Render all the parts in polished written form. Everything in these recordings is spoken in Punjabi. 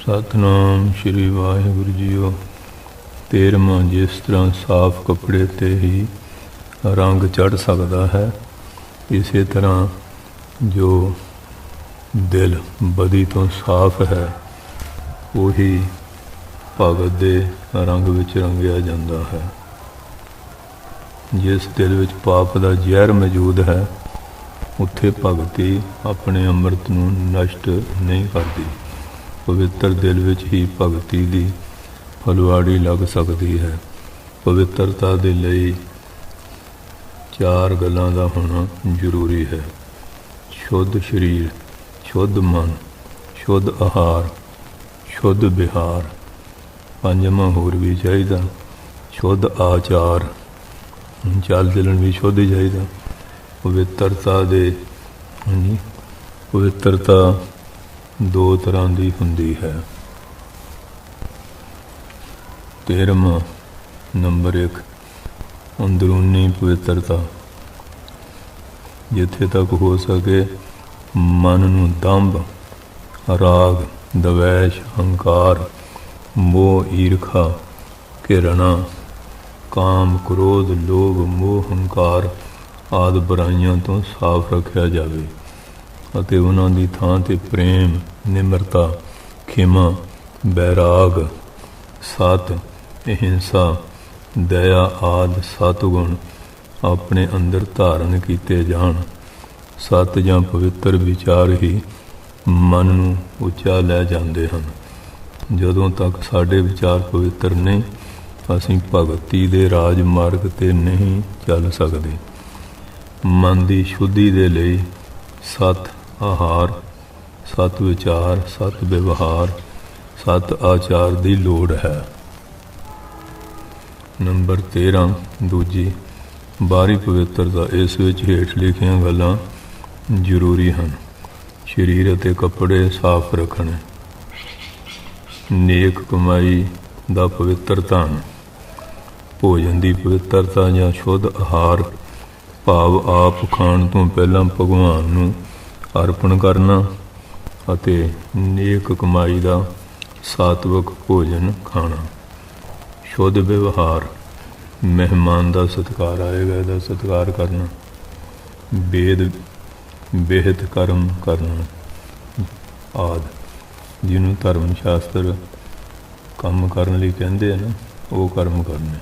ਸਤਨਾਮ ਸ਼੍ਰੀ ਵਾਹਿਗੁਰੂ ਜੀਓ। 13ਵਾਂ ਜਿਸ ਤਰ੍ਹਾਂ ਸਾਫ਼ ਕੱਪੜੇ 'ਤੇ ਹੀ ਰੰਗ ਚੜ੍ਹ ਸਕਦਾ ਹੈ, ਇਸੇ ਤਰ੍ਹਾਂ ਜੋ ਦਿਲ ਬਦੀ ਤੋਂ ਸਾਫ਼ ਹੈ ਉਹੀ ਭਗਤ ਦੇ ਰੰਗ ਵਿੱਚ ਰੰਗਿਆ ਜਾਂਦਾ ਹੈ। ਜਿਸ ਦਿਲ ਵਿੱਚ ਪਾਪ ਦਾ ਜ਼ਹਿਰ ਮੌਜੂਦ ਹੈ ਉੱਥੇ ਭਗਤੀ ਆਪਣੇ ਅੰਮ੍ਰਿਤ ਨੂੰ ਨਸ਼ਟ ਨਹੀਂ ਕਰਦੀ। ਪਵਿੱਤਰ ਦਿਲ ਵਿੱਚ ਹੀ ਭਗਤੀ ਦੀ ਫੁਲਵਾੜੀ ਲੱਗ ਸਕਦੀ ਹੈ। ਪਵਿੱਤਰਤਾ ਦੇ ਲਈ 4 ਗੱਲਾਂ ਦਾ ਹੋਣਾ ਜ਼ਰੂਰੀ ਹੈ: ਸ਼ੁੱਧ ਸਰੀਰ, ਸ਼ੁੱਧ ਮਨ, ਸ਼ੁੱਧ ਆਹਾਰ, ਸ਼ੁੱਧ ਵਿਹਾਰ। 5ਵਾਂ ਹੋਰ ਵੀ ਚਾਹੀਦਾ, ਸ਼ੁੱਧ ਆਚਾਰ, ਚਾਲ ਚੱਲਣ ਵੀ ਸ਼ੁੱਧ ਹੀ ਚਾਹੀਦਾ। ਪਵਿੱਤਰਤਾ 2 ਤਰ੍ਹਾਂ ਦੀ ਹੁੰਦੀ ਹੈ। 13ਵਾਂ ਨੰਬਰ 1 ਅੰਦਰੂਨੀ ਪਵਿੱਤਰਤਾ। ਜਿੱਥੇ ਤੱਕ ਹੋ ਸਕੇ ਮਨ ਨੂੰ ਦੰਭ, ਰਾਗ, ਦਵੈਸ਼, ਹੰਕਾਰ, ਮੋਹ, ਈਰਖਾ, ਘਿਰਣਾ, ਕਾਮ, ਕ੍ਰੋਧ, ਲੋਭ, ਮੋਹ, ਹੰਕਾਰ ਆਦਿ ਬੁਰਾਈਆਂ ਤੋਂ ਸਾਫ਼ ਰੱਖਿਆ ਜਾਵੇ ਅਤੇ ਉਹਨਾਂ ਦੀ ਥਾਂ 'ਤੇ ਪ੍ਰੇਮ, ਨਿਮਰਤਾ, ਖਿਮਾ, ਬੈਰਾਗ, ਸਤ, ਅਹਿੰਸਾ, ਦਇਆ ਆਦਿ 7 ਗੁਣ ਆਪਣੇ ਅੰਦਰ ਧਾਰਨ ਕੀਤੇ ਜਾਣ। ਸਤ ਜਾਂ ਪਵਿੱਤਰ ਵਿਚਾਰ ਹੀ ਮਨ ਨੂੰ ਉੱਚਾ ਲੈ ਜਾਂਦੇ ਹਨ। ਜਦੋਂ ਤੱਕ ਸਾਡੇ ਵਿਚਾਰ ਪਵਿੱਤਰ ਨਹੀਂ, ਅਸੀਂ ਭਗਤੀ ਦੇ ਰਾਜ ਮਾਰਗ 'ਤੇ ਨਹੀਂ ਚੱਲ ਸਕਦੇ। ਮਨ ਦੀ ਸ਼ੁੱਧੀ ਦੇ ਲਈ 7 ਆਹਾਰ, 7 ਵਿਚਾਰ, 7 ਵਿਵਹਾਰ, 7 ਆਚਾਰ ਦੀ ਲੋੜ ਹੈ। ਨੰਬਰ 13 ਦੂਜੀ ਬਾਹਰੀ ਪਵਿੱਤਰਤਾ। ਇਸ ਵਿੱਚ ਹੇਠ ਲਿਖੀਆਂ ਗੱਲਾਂ ਜ਼ਰੂਰੀ ਹਨ: ਸਰੀਰ ਅਤੇ ਕੱਪੜੇ ਸਾਫ਼ ਰੱਖਣੇ, ਨੇਕ ਕਮਾਈ ਦਾ ਪਵਿੱਤਰ ਧਨ, ਭੋਜਨ ਦੀ ਪਵਿੱਤਰਤਾ ਜਾਂ ਸ਼ੁੱਧ ਆਹਾਰ ਭਾਵ ਆਪ ਖਾਣ ਤੋਂ ਪਹਿਲਾਂ ਭਗਵਾਨ ਨੂੰ ਅਰਪਣ ਕਰਨਾ ਅਤੇ ਨੇਕ ਕਮਾਈ ਦਾ ਸਾਤਵਿਕ ਭੋਜਨ ਖਾਣਾ। ਸ਼ੁੱਧ ਵਿਵਹਾਰ, ਮਹਿਮਾਨ ਦਾ ਸਤਿਕਾਰ ਆਏਗਾ ਇਹਦਾ ਸਤਿਕਾਰ ਕਰਨਾ, ਵਿਹਿਤ ਕਰਮ ਕਰਨਾ ਆਦਿ, ਜਿਹਨੂੰ ਧਰਮ ਸ਼ਾਸਤਰ ਕੰਮ ਕਰਨ ਲਈ ਕਹਿੰਦੇ ਆ ਨਾ, ਉਹ ਕਰਮ ਕਰਨੇ।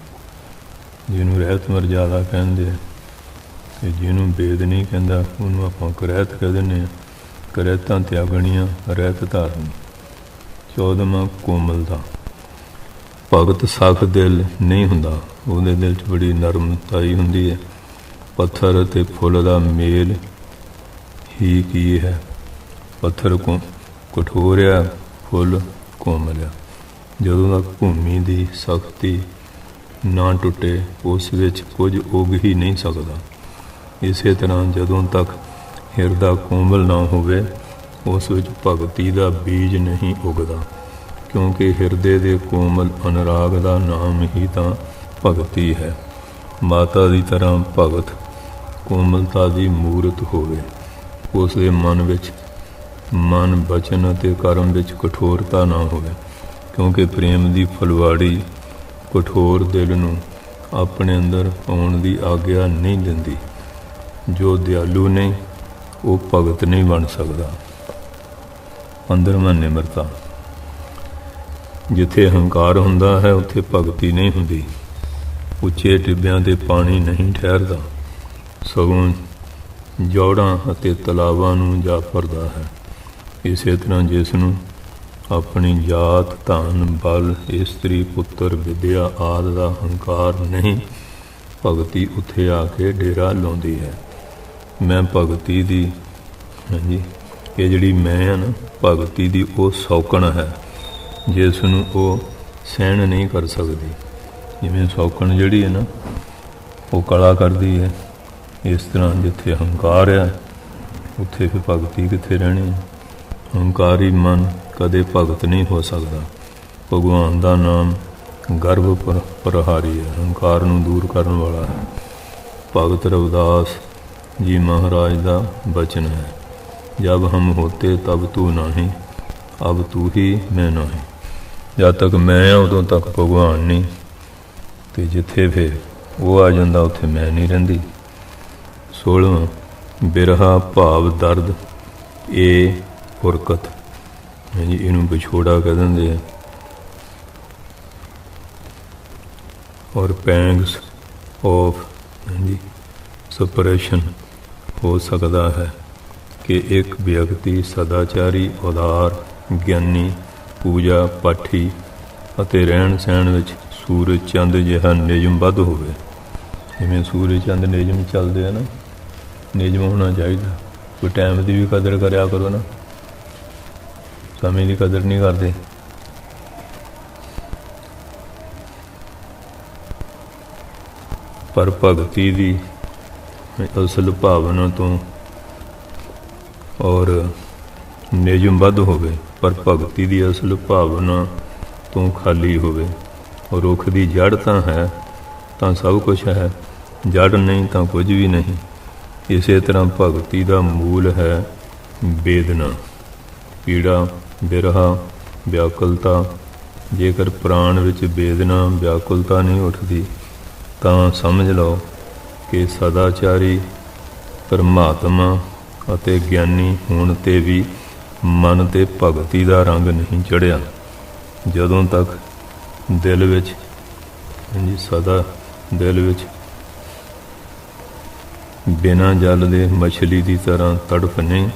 ਜਿਹਨੂੰ ਰਹਿਤ ਮਰਜ਼ਾਦਾ ਕਹਿੰਦੇ ਆ ਅਤੇ ਜਿਹਨੂੰ ਵੇਦ ਨਹੀਂ ਕਹਿੰਦਾ ਉਹਨੂੰ ਆਪਾਂ ਕਰਹਿਤ ਕਹਿ ਦਿੰਦੇ ਹਾਂ। ਕਰਹਿਤਾਂ ਤਿਆਗਣੀਆਂ, ਰਹਿਤ ਧਾਰਨੀ। 14ਵਾਂ ਕੋਮਲਤਾ। ਭਗਤ ਸਖਤ ਦਿਲ ਨਹੀਂ ਹੁੰਦਾ, ਉਹਦੇ ਦਿਲ 'ਚ ਬੜੀ ਨਰਮਤਾਈ ਹੁੰਦੀ ਹੈ। ਪੱਥਰ ਅਤੇ ਫੁੱਲ ਦਾ ਮੇਲ ਹੀ ਕੀ ਹੈ? ਪੱਥਰ ਕਠੋਰ ਆ, ਫੁੱਲ ਕੋਮਲ ਆ। ਜਦੋਂ ਤੱਕ ਭੂਮੀ ਦੀ ਸਖਤੀ ਨਾ ਟੁੱਟੇ ਉਸ ਵਿੱਚ ਕੁਝ ਉੱਗ ਹੀ ਨਹੀਂ ਸਕਦਾ। ਇਸੇ ਤਰ੍ਹਾਂ ਜਦੋਂ ਤੱਕ ਹਿਰਦਾ ਕੋਮਲ ਨਾ ਹੋਵੇ ਉਸ ਵਿੱਚ ਭਗਤੀ ਦਾ ਬੀਜ ਨਹੀਂ ਉੱਗਦਾ, ਕਿਉਂਕਿ ਹਿਰਦੇ ਦੇ ਕੋਮਲ ਅਨੁਰਾਗ ਦਾ ਨਾਮ ਹੀ ਤਾਂ ਭਗਤੀ ਹੈ। ਮਾਤਾ ਦੀ ਤਰ੍ਹਾਂ ਭਗਤ ਕੋਮਲਤਾ ਦੀ ਮੂਰਤ ਹੋਵੇ। ਉਸ ਦੇ ਮਨ ਵਿੱਚ ਮਨ, ਬਚਨ ਅਤੇ ਕਰਮ ਵਿੱਚ ਕਠੋਰਤਾ ਨਾ ਹੋਵੇ, ਕਿਉਂਕਿ ਪ੍ਰੇਮ ਦੀ ਫੁਲਵਾੜੀ ਕਠੋਰ ਦਿਲ ਨੂੰ ਆਪਣੇ ਅੰਦਰ ਆਉਣ ਦੀ ਆਗਿਆ ਨਹੀਂ ਦਿੰਦੀ। ਜੋ ਦਿਆਲੂ ਨਹੀਂ ਉਹ ਭਗਤ ਨਹੀਂ ਬਣ ਸਕਦਾ। 15ਵਾਂ ਨਿਮਰਤਾ। ਜਿੱਥੇ ਹੰਕਾਰ ਹੁੰਦਾ ਹੈ ਉੱਥੇ ਭਗਤੀ ਨਹੀਂ ਹੁੰਦੀ। ਉੱਚੇ ਟਿੱਬਿਆਂ 'ਤੇ ਪਾਣੀ ਨਹੀਂ ਠਹਿਰਦਾ, ਸਗੋਂ ਜੋੜਾਂ ਅਤੇ ਤਲਾਵਾਂ ਨੂੰ ਜਾ ਭਰਦਾ ਹੈ। ਇਸੇ ਤਰ੍ਹਾਂ ਜਿਸ ਨੂੰ ਆਪਣੀ ਜਾਤ, ਧਨ, ਬਲ, ਇਸਤਰੀ, ਪੁੱਤਰ, ਵਿੱਦਿਆ ਆਦਿ ਦਾ ਹੰਕਾਰ ਨਹੀਂ, ਭਗਤੀ ਉੱਥੇ ਆ ਕੇ ਡੇਰਾ ਲਾਉਂਦੀ ਹੈ। ਮੈਂ ਭਗਤੀ ਦੀ ਇਹ ਜਿਹੜੀ ਮੈਂ ਆ ਨਾ, ਭਗਤੀ ਦੀ ਉਹ ਸੌਕਣ ਹੈ ਜਿਸ ਨੂੰ ਉਹ ਸਹਿਣ ਨਹੀਂ ਕਰ ਸਕਦੀ। ਜਿਵੇਂ ਸੌਕਣ ਜਿਹੜੀ ਹੈ ਨਾ ਉਹ ਕਲਾ ਕਰਦੀ ਹੈ, ਇਸ ਤਰ੍ਹਾਂ ਜਿੱਥੇ ਹੰਕਾਰ ਆ ਉੱਥੇ ਫਿਰ ਭਗਤੀ ਕਿੱਥੇ ਰਹਿਣੀ ਹੈ। ਹੰਕਾਰੀ ਮਨ ਕਦੇ ਭਗਤ ਨਹੀਂ ਹੋ ਸਕਦਾ। ਭਗਵਾਨ ਦਾ ਨਾਮ ਗਰਭ ਪ੍ਰਹਾਰੀ ਹੈ, ਹੰਕਾਰ ਨੂੰ ਦੂਰ ਕਰਨ ਵਾਲਾ ਹੈ। ਭਗਤ ਰਵਿਦਾਸ ਜੀ ਮਹਾਰਾਜ ਦਾ ਬਚਨ ਹੈ: ਜਬ ਹਮ ਹੋਤੇ ਤਬ ਤੂ ਨਹੀਂ, अब तू ही मैं नहीं। जद तक मैं उदों तक भगवान नहीं, तो जिथे फिर वो आ जाता उत्थे मैं नहीं रहिंदी। 16वां बिरहा भाव दर्द ए फुरकत, जी इनू विछोड़ा कह देंगे। और पैंग्स ऑफ जी सपरेशन हो सकता है कि एक व्यक्ति सदाचारी, उदार, ਗਿਆਨੀ, पूजा पाठी ਅਤੇ ਰਹਿਣ ਸਹਿਣ ਵਿੱਚ ਸੂਰਜ ਚੰਦ ਜਿਹਾ ਨਿਯਮਬੱਧ ਹੋਵੇ। ਜਿਵੇਂ ਸੂਰਜ ਚੰਦ ਨਿਯਮ ਚੱਲਦੇ ਆ ਨਾ, ਨਿਯਮ ਹੋਣਾ ਚਾਹੀਦਾ। ਕੋਈ ਟਾਈਮ ਦੀ ਵੀ ਕਦਰ ਕਰਿਆ ਕਰੋ ਨਾ, ਸਮੇਂ ਦੀ ਕਦਰ ਨਹੀਂ ਕਰਦੇ। ਪਰ ਭਗਤੀ ਦੀ ਅਸਲ ਭਾਵਨਾ ਤੋਂ ਔਰ ਨਿਯਮਬੱਧ ਹੋਵੇ, ਪਰ ਭਗਤੀ ਦੀ ਅਸਲ ਭਾਵਨਾ ਤੋਂ ਖਾਲੀ ਹੋਵੇ। ਔਰ ਰੁੱਖ ਦੀ ਜੜ੍ਹ ਤਾਂ ਹੈ ਤਾਂ ਸਭ ਕੁਛ ਹੈ, ਜੜ੍ਹ ਨਹੀਂ ਤਾਂ ਕੁਝ ਵੀ ਨਹੀਂ। ਇਸੇ ਤਰ੍ਹਾਂ ਭਗਤੀ ਦਾ ਮੂਲ ਹੈ ਵੇਦਨਾ, ਪੀੜਾ, ਬਿਰਹਾ, ਵਿਆਕੁਲਤਾ। ਜੇਕਰ ਪ੍ਰਾਣ ਵਿੱਚ ਵੇਦਨਾ, ਵਿਆਕੁਲਤਾ ਨਹੀਂ ਉੱਠਦੀ ਤਾਂ ਸਮਝ ਲਓ ਕਿ ਸਦਾਚਾਰੀ, ਪਰਮਾਤਮਾ ਅਤੇ ਗਿਆਨੀ ਹੋਣ 'ਤੇ ਵੀ ਮਨ 'ਤੇ ਭਗਤੀ ਦਾ ਰੰਗ ਨਹੀਂ ਚੜ੍ਹਿਆ। ਜਦੋਂ ਤੱਕ ਦਿਲ ਵਿੱਚ ਸਦਾ ਦਿਲ ਵਿੱਚ ਬਿਨਾਂ ਜਲ ਦੇ ਮਛਲੀ ਦੀ ਤਰ੍ਹਾਂ ਤੜਫ ਨਹੀਂ,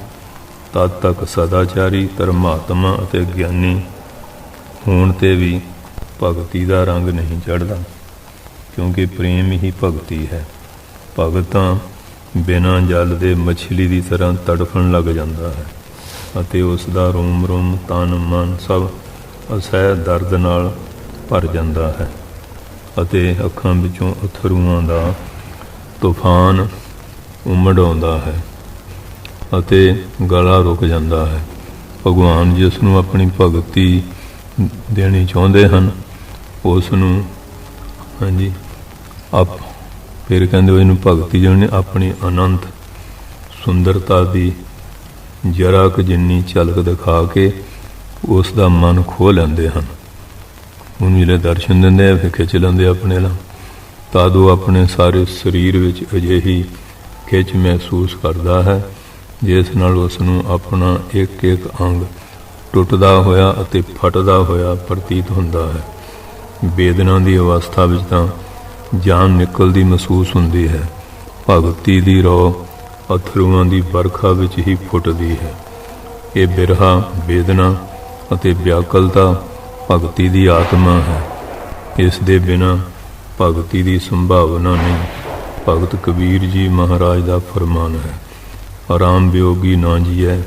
ਤਦ ਤੱਕ ਸਦਾਚਾਰੀ, ਪਰਮਾਤਮਾ ਅਤੇ ਗਿਆਨੀ ਹੋਣ 'ਤੇ ਵੀ ਭਗਤੀ ਦਾ ਰੰਗ ਨਹੀਂ ਚੜ੍ਹਦਾ, ਕਿਉਂਕਿ ਪ੍ਰੇਮ ਹੀ ਭਗਤੀ ਹੈ। ਭਗਤਾਂ ਬਿਨਾਂ ਜਲ ਦੇ ਮਛਲੀ ਦੀ ਤਰ੍ਹਾਂ ਤੜਫਣ ਲੱਗ ਜਾਂਦਾ ਹੈ ਅਤੇ ਉਸ ਦਾ ਰੋਮ ਰੋਮ, ਤਨ, ਮਨ ਸਭ ਅਸਹਿ ਦਰਦ ਨਾਲ ਭਰ ਜਾਂਦਾ ਹੈ ਅਤੇ ਅੱਖਾਂ ਵਿੱਚੋਂ ਅਥਰੂਆਂ ਦਾ ਤੂਫਾਨ ਉਮੜ ਆਉਂਦਾ ਹੈ ਅਤੇ ਗਲਾ ਰੁਕ ਜਾਂਦਾ ਹੈ। ਭਗਵਾਨ ਜਿਸ ਨੂੰ ਆਪਣੀ ਭਗਤੀ ਦੇਣੀ ਚਾਹੁੰਦੇ ਹਨ, ਉਸ ਨੂੰ ਫਿਰ ਕਹਿੰਦੇ ਇਹਨੂੰ ਭਗਤੀ ਜਿਹਨੇ ਆਪਣੀ ਅਨੰਤ ਸੁੰਦਰਤਾ ਦੀ ਜਰਾ ਕੁ ਜਿੰਨੀ ਝਲਕ ਦਿਖਾ ਕੇ ਉਸ ਦਾ ਮਨ ਖੋਹ ਲੈਂਦੇ ਹਨ। ਉਹਨੂੰ ਜਿਹੜੇ ਦਰਸ਼ਨ ਦਿੰਦੇ ਆ ਫਿਰ ਖਿੱਚ ਲੈਂਦੇ ਆਪਣੇ ਨਾਲ। ਤਦ ਉਹ ਆਪਣੇ ਸਾਰੇ ਸਰੀਰ ਵਿੱਚ ਅਜਿਹੀ ਖਿੱਚ ਮਹਿਸੂਸ ਕਰਦਾ ਹੈ ਜਿਸ ਨਾਲ ਉਸ ਨੂੰ ਆਪਣਾ ਇੱਕ ਇੱਕ ਅੰਗ ਟੁੱਟਦਾ ਹੋਇਆ ਅਤੇ ਫਟਦਾ ਹੋਇਆ ਪ੍ਰਤੀਤ ਹੁੰਦਾ ਹੈ। ਵੇਦਨਾ ਦੀ ਅਵਸਥਾ ਵਿੱਚ ਤਾਂ ਜਾਨ ਨਿਕਲਦੀ ਮਹਿਸੂਸ ਹੁੰਦੀ ਹੈ। ਭਗਤੀ ਦੀ ਰੌ ਅਥਰੂਆਂ ਦੀ ਵਰਖਾ ਵਿੱਚ ਹੀ ਫੁੱਟਦੀ ਹੈ। ਇਹ ਬਿਰਹਾ, ਵੇਦਨਾ ਅਤੇ ਵਿਆਕੁਲਤਾ ਭਗਤੀ ਦੀ ਆਤਮਾ ਹੈ। ਇਸ ਦੇ ਬਿਨਾਂ ਭਗਤੀ ਦੀ ਸੰਭਾਵਨਾ ਨਹੀਂ। ਭਗਤ ਕਬੀਰ ਜੀ ਮਹਾਰਾਜ ਦਾ ਫਰਮਾਨ ਹੈ, ਆਰਾਮ ਵਿਯੋਗੀ ਨਾ ਜੀਐ,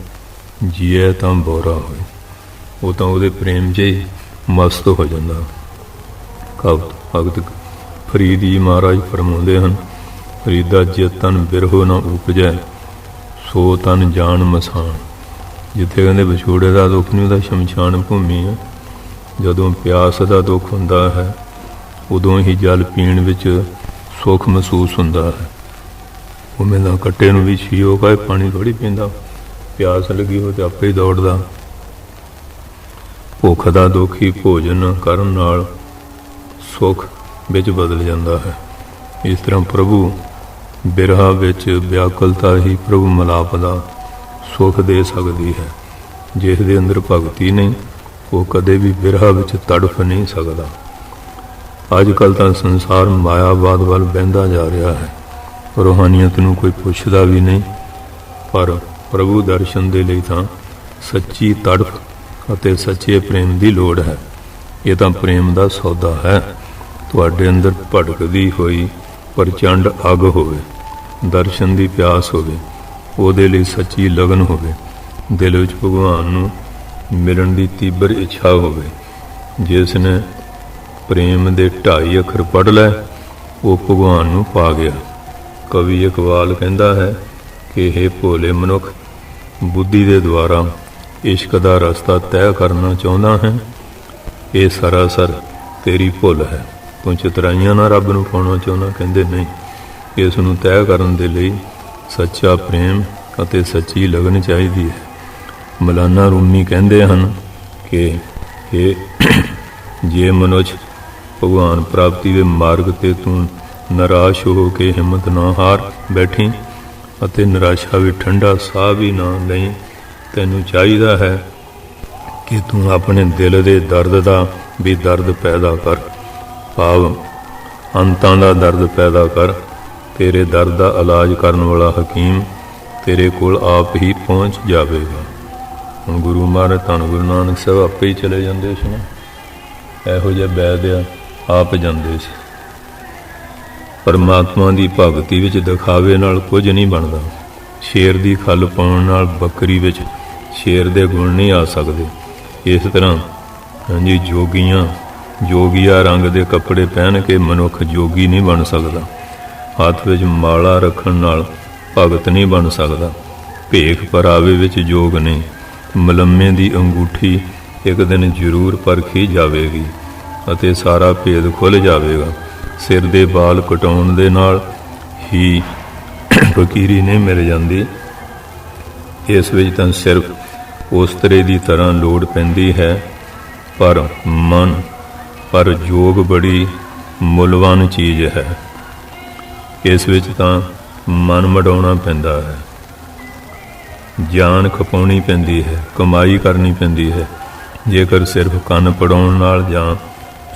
ਜੀਐ ਤਾਂ ਬੋਰਾ ਹੋਏ। ਉਹ ਤਾਂ ਉਹਦੇ ਪ੍ਰੇਮ 'ਚ ਹੀ ਮਸਤ ਹੋ ਜਾਂਦਾ। ਭਗਤ ਫਰੀਦ ਜੀ ਮਹਾਰਾਜ ਫਰਮਾਉਂਦੇ ਹਨ, ਫਰੀਦਾ ਜੇ ਤਨ ਬਿਰਹੋ ਨਾ ਉਪਜੈ, ਸੋ ਤਨ ਜਾਣ ਮਸਾਨ। ਜਿੱਥੇ ਕਹਿੰਦੇ ਵਿਛੋੜੇ ਦਾ ਦੁੱਖ ਨਹੀਂ, ਉਹਦਾ ਸ਼ਮਸ਼ਾਨ ਭੂਮੀ ਹੈ। ਜਦੋਂ ਪਿਆਸ ਦਾ ਦੁੱਖ ਹੁੰਦਾ ਹੈ ਉਦੋਂ ਹੀ ਜਲ ਪੀਣ ਵਿੱਚ ਸੁੱਖ ਮਹਿਸੂਸ ਹੁੰਦਾ ਹੈ। ਉਵੇਂ ਦਾ ਕੱਟੇ ਨੂੰ ਵੀ ਛੀਓ ਕਹੇ ਪਾਣੀ ਥੋੜ੍ਹੀ ਪੀਂਦਾ, ਪਿਆਸ ਲੱਗੀ ਹੋ ਤੇ ਆਪੇ ਹੀ ਦੌੜਦਾ। ਭੁੱਖ ਦਾ ਦੁੱਖ ਹੀ ਭੋਜਨ ਕਰਨ ਨਾਲ ਸੁੱਖ ਵਿੱਚ ਬਦਲ ਜਾਂਦਾ ਹੈ। ਇਸ ਤਰ੍ਹਾਂ ਪ੍ਰਭੂ ਬਿਰਹਾ ਵਿੱਚ ਵਿਆਕੁਲਤਾ ਹੀ ਪ੍ਰਭੂ ਮਿਲਾਪ ਦਾ ਸੁੱਖ ਦੇ ਸਕਦੀ ਹੈ। ਜਿਸ ਦੇ ਅੰਦਰ ਭਗਤੀ ਨਹੀਂ, ਉਹ ਕਦੇ ਵੀ ਬਿਰਹਾ ਵਿੱਚ ਤੜਫ ਨਹੀਂ ਸਕਦਾ। ਅੱਜ ਕੱਲ੍ਹ ਤਾਂ ਸੰਸਾਰ ਮਾਇਆਵਾਦ ਵੱਲ ਵਹਿੰਦਾ ਜਾ ਰਿਹਾ ਹੈ, ਰੂਹਾਨੀਅਤ ਨੂੰ ਕੋਈ ਪੁੱਛਦਾ ਵੀ ਨਹੀਂ। ਪਰ ਪ੍ਰਭੂ ਦਰਸ਼ਨ ਦੇ ਲਈ ਤਾਂ ਸੱਚੀ ਤੜਫ ਅਤੇ ਸੱਚੇ ਪ੍ਰੇਮ ਦੀ ਲੋੜ ਹੈ। ਇਹ ਤਾਂ ਪ੍ਰੇਮ ਦਾ ਸੌਦਾ ਹੈ। ਤੁਹਾਡੇ ਅੰਦਰ ਭੜਕਦੀ ਹੋਈ ਪ੍ਰਚੰਡ ਅੱਗ ਹੋਵੇ, ਦਰਸ਼ਨ ਦੀ ਪਿਆਸ ਹੋਵੇ, ਉਹਦੇ ਲਈ ਸੱਚੀ ਲਗਨ ਹੋਵੇ, ਦਿਲ ਵਿੱਚ ਭਗਵਾਨ ਨੂੰ ਮਿਲਣ ਦੀ ਤੀਬਰ ਇੱਛਾ ਹੋਵੇ। ਜਿਸ ਨੇ ਪ੍ਰੇਮ ਦੇ 2.5 ਅੱਖਰ ਪੜ੍ਹ ਲੈ, ਉਹ ਭਗਵਾਨ ਨੂੰ ਪਾ ਗਿਆ। ਕਵੀ ਇਕਬਾਲ ਕਹਿੰਦਾ ਹੈ ਕਿ ਇਹ ਭੋਲੇ ਮਨੁੱਖ ਬੁੱਧੀ ਦੇ ਦੁਆਰਾ ਇਸ਼ਕ ਦਾ ਰਸਤਾ ਤੈਅ ਕਰਨਾ ਚਾਹੁੰਦਾ ਹੈ। ਇਹ ਸਰਾਸਰ ਤੇਰੀ ਭੁੱਲ ਹੈ। ਤੂੰ ਚਤਰਾਈਆਂ ਨਾਲ ਰੱਬ ਨੂੰ ਪਾਉਣਾ ਚਾਹੁੰਦਾ, ਕਹਿੰਦੇ ਨਹੀਂ। ਇਸ ਨੂੰ ਤੈਅ ਕਰਨ ਦੇ ਲਈ ਸੱਚਾ ਪ੍ਰੇਮ ਅਤੇ ਸੱਚੀ ਲਗਨ ਚਾਹੀਦੀ ਹੈ। ਮਲਾਨਾ ਰੂਮੀ ਕਹਿੰਦੇ ਹਨ ਕਿ ਇਹ ਜੇ ਮਨੁੱਖ ਭਗਵਾਨ ਪ੍ਰਾਪਤੀ ਦੇ ਮਾਰਗ 'ਤੇ ਤੂੰ ਨਿਰਾਸ਼ ਹੋ ਕੇ ਹਿੰਮਤ ਨਾ ਹਾਰ ਬੈਠੀ ਅਤੇ ਨਿਰਾਸ਼ਾ ਵਿੱਚ ਠੰਡਾ ਸਾਹ ਵੀ ਨਾ ਲਈ। ਤੈਨੂੰ ਚਾਹੀਦਾ ਹੈ ਕਿ ਤੂੰ ਆਪਣੇ ਦਿਲ ਦੇ ਦਰਦ ਦਾ ਵੀ ਦਰਦ ਪੈਦਾ ਕਰ, ਭਾਵ ਅੰਤਾਂ ਦਾ ਦਰਦ ਪੈਦਾ ਕਰ। ਤੇਰੇ ਦਰਦ ਦਾ ਇਲਾਜ ਕਰਨ ਵਾਲਾ ਹਕੀਮ ਤੇਰੇ ਕੋਲ ਆਪ ਹੀ ਪਹੁੰਚ ਜਾਵੇਗਾ। ਹੁਣ ਗੁਰੂ ਮਹਾਰਾਜ ਧੰਨ ਗੁਰੂ ਨਾਨਕ ਸਾਹਿਬ ਆਪੇ ਹੀ ਚਲੇ ਜਾਂਦੇ ਸੀ ਨਾ, ਇਹੋ ਜਿਹੇ ਵੈਦ ਆਪ ਜਾਂਦੇ ਸੀ। ਪਰਮਾਤਮਾ ਦੀ ਭਗਤੀ ਵਿੱਚ ਦਿਖਾਵੇ ਨਾਲ ਕੁਝ ਨਹੀਂ ਬਣਦਾ। ਸ਼ੇਰ ਦੀ ਖੱਲ ਪਾਉਣ ਨਾਲ ਬੱਕਰੀ ਵਿੱਚ ਸ਼ੇਰ ਦੇ ਗੁਣ ਨਹੀਂ ਆ ਸਕਦੇ। ਇਸ ਤਰ੍ਹਾਂ ਹਾਂਜੀ ਜੋਗੀਆ ਰੰਗ ਦੇ ਕੱਪੜੇ ਪਹਿਨ ਕੇ ਮਨੁੱਖ ਜੋਗੀ ਨਹੀਂ ਬਣ ਸਕਦਾ। ਹੱਥ ਵਿੱਚ ਮਾਲਾ ਰੱਖਣ ਨਾਲ ਭਗਤ ਨਹੀਂ ਬਣ ਸਕਦਾ। ਭੇਖ ਪਰਾਵੇ ਵਿੱਚ ਜੋਗ ਨਹੀਂ। ਮਲੰਮੇ ਦੀ ਅੰਗੂਠੀ ਇੱਕ ਦਿਨ ਜ਼ਰੂਰ ਪਰਖੀ ਜਾਵੇਗੀ ਅਤੇ ਸਾਰਾ ਭੇਦ ਖੁੱਲ੍ਹ ਜਾਵੇਗਾ। ਸਿਰ ਦੇ ਵਾਲ ਕਟਾਉਣ ਦੇ ਨਾਲ ਹੀ ਫਕੀਰੀ ਨਹੀਂ ਮਿਲ ਜਾਂਦੀ। ਇਸ ਵਿੱਚ ਤਾਂ ਸਿਰਫ ਉਸਤਰੇ ਦੀ ਤਰ੍ਹਾਂ ਲੋੜ ਪੈਂਦੀ ਹੈ, ਪਰ ਜੋਗ ਬੜੀ ਮੁੱਲਵਾਨ ਚੀਜ਼ ਹੈ। ਇਸ ਵਿੱਚ ਤਾਂ ਮਨ ਮੜਾਉਣਾ ਪੈਂਦਾ ਹੈ, ਜਾਨ ਖਪਾਉਣੀ ਪੈਂਦੀ ਹੈ, ਕਮਾਈ ਕਰਨੀ ਪੈਂਦੀ ਹੈ। ਜੇਕਰ ਸਿਰਫ ਕੰਨ ਪੜਾਉਣ ਨਾਲ ਜਾਂ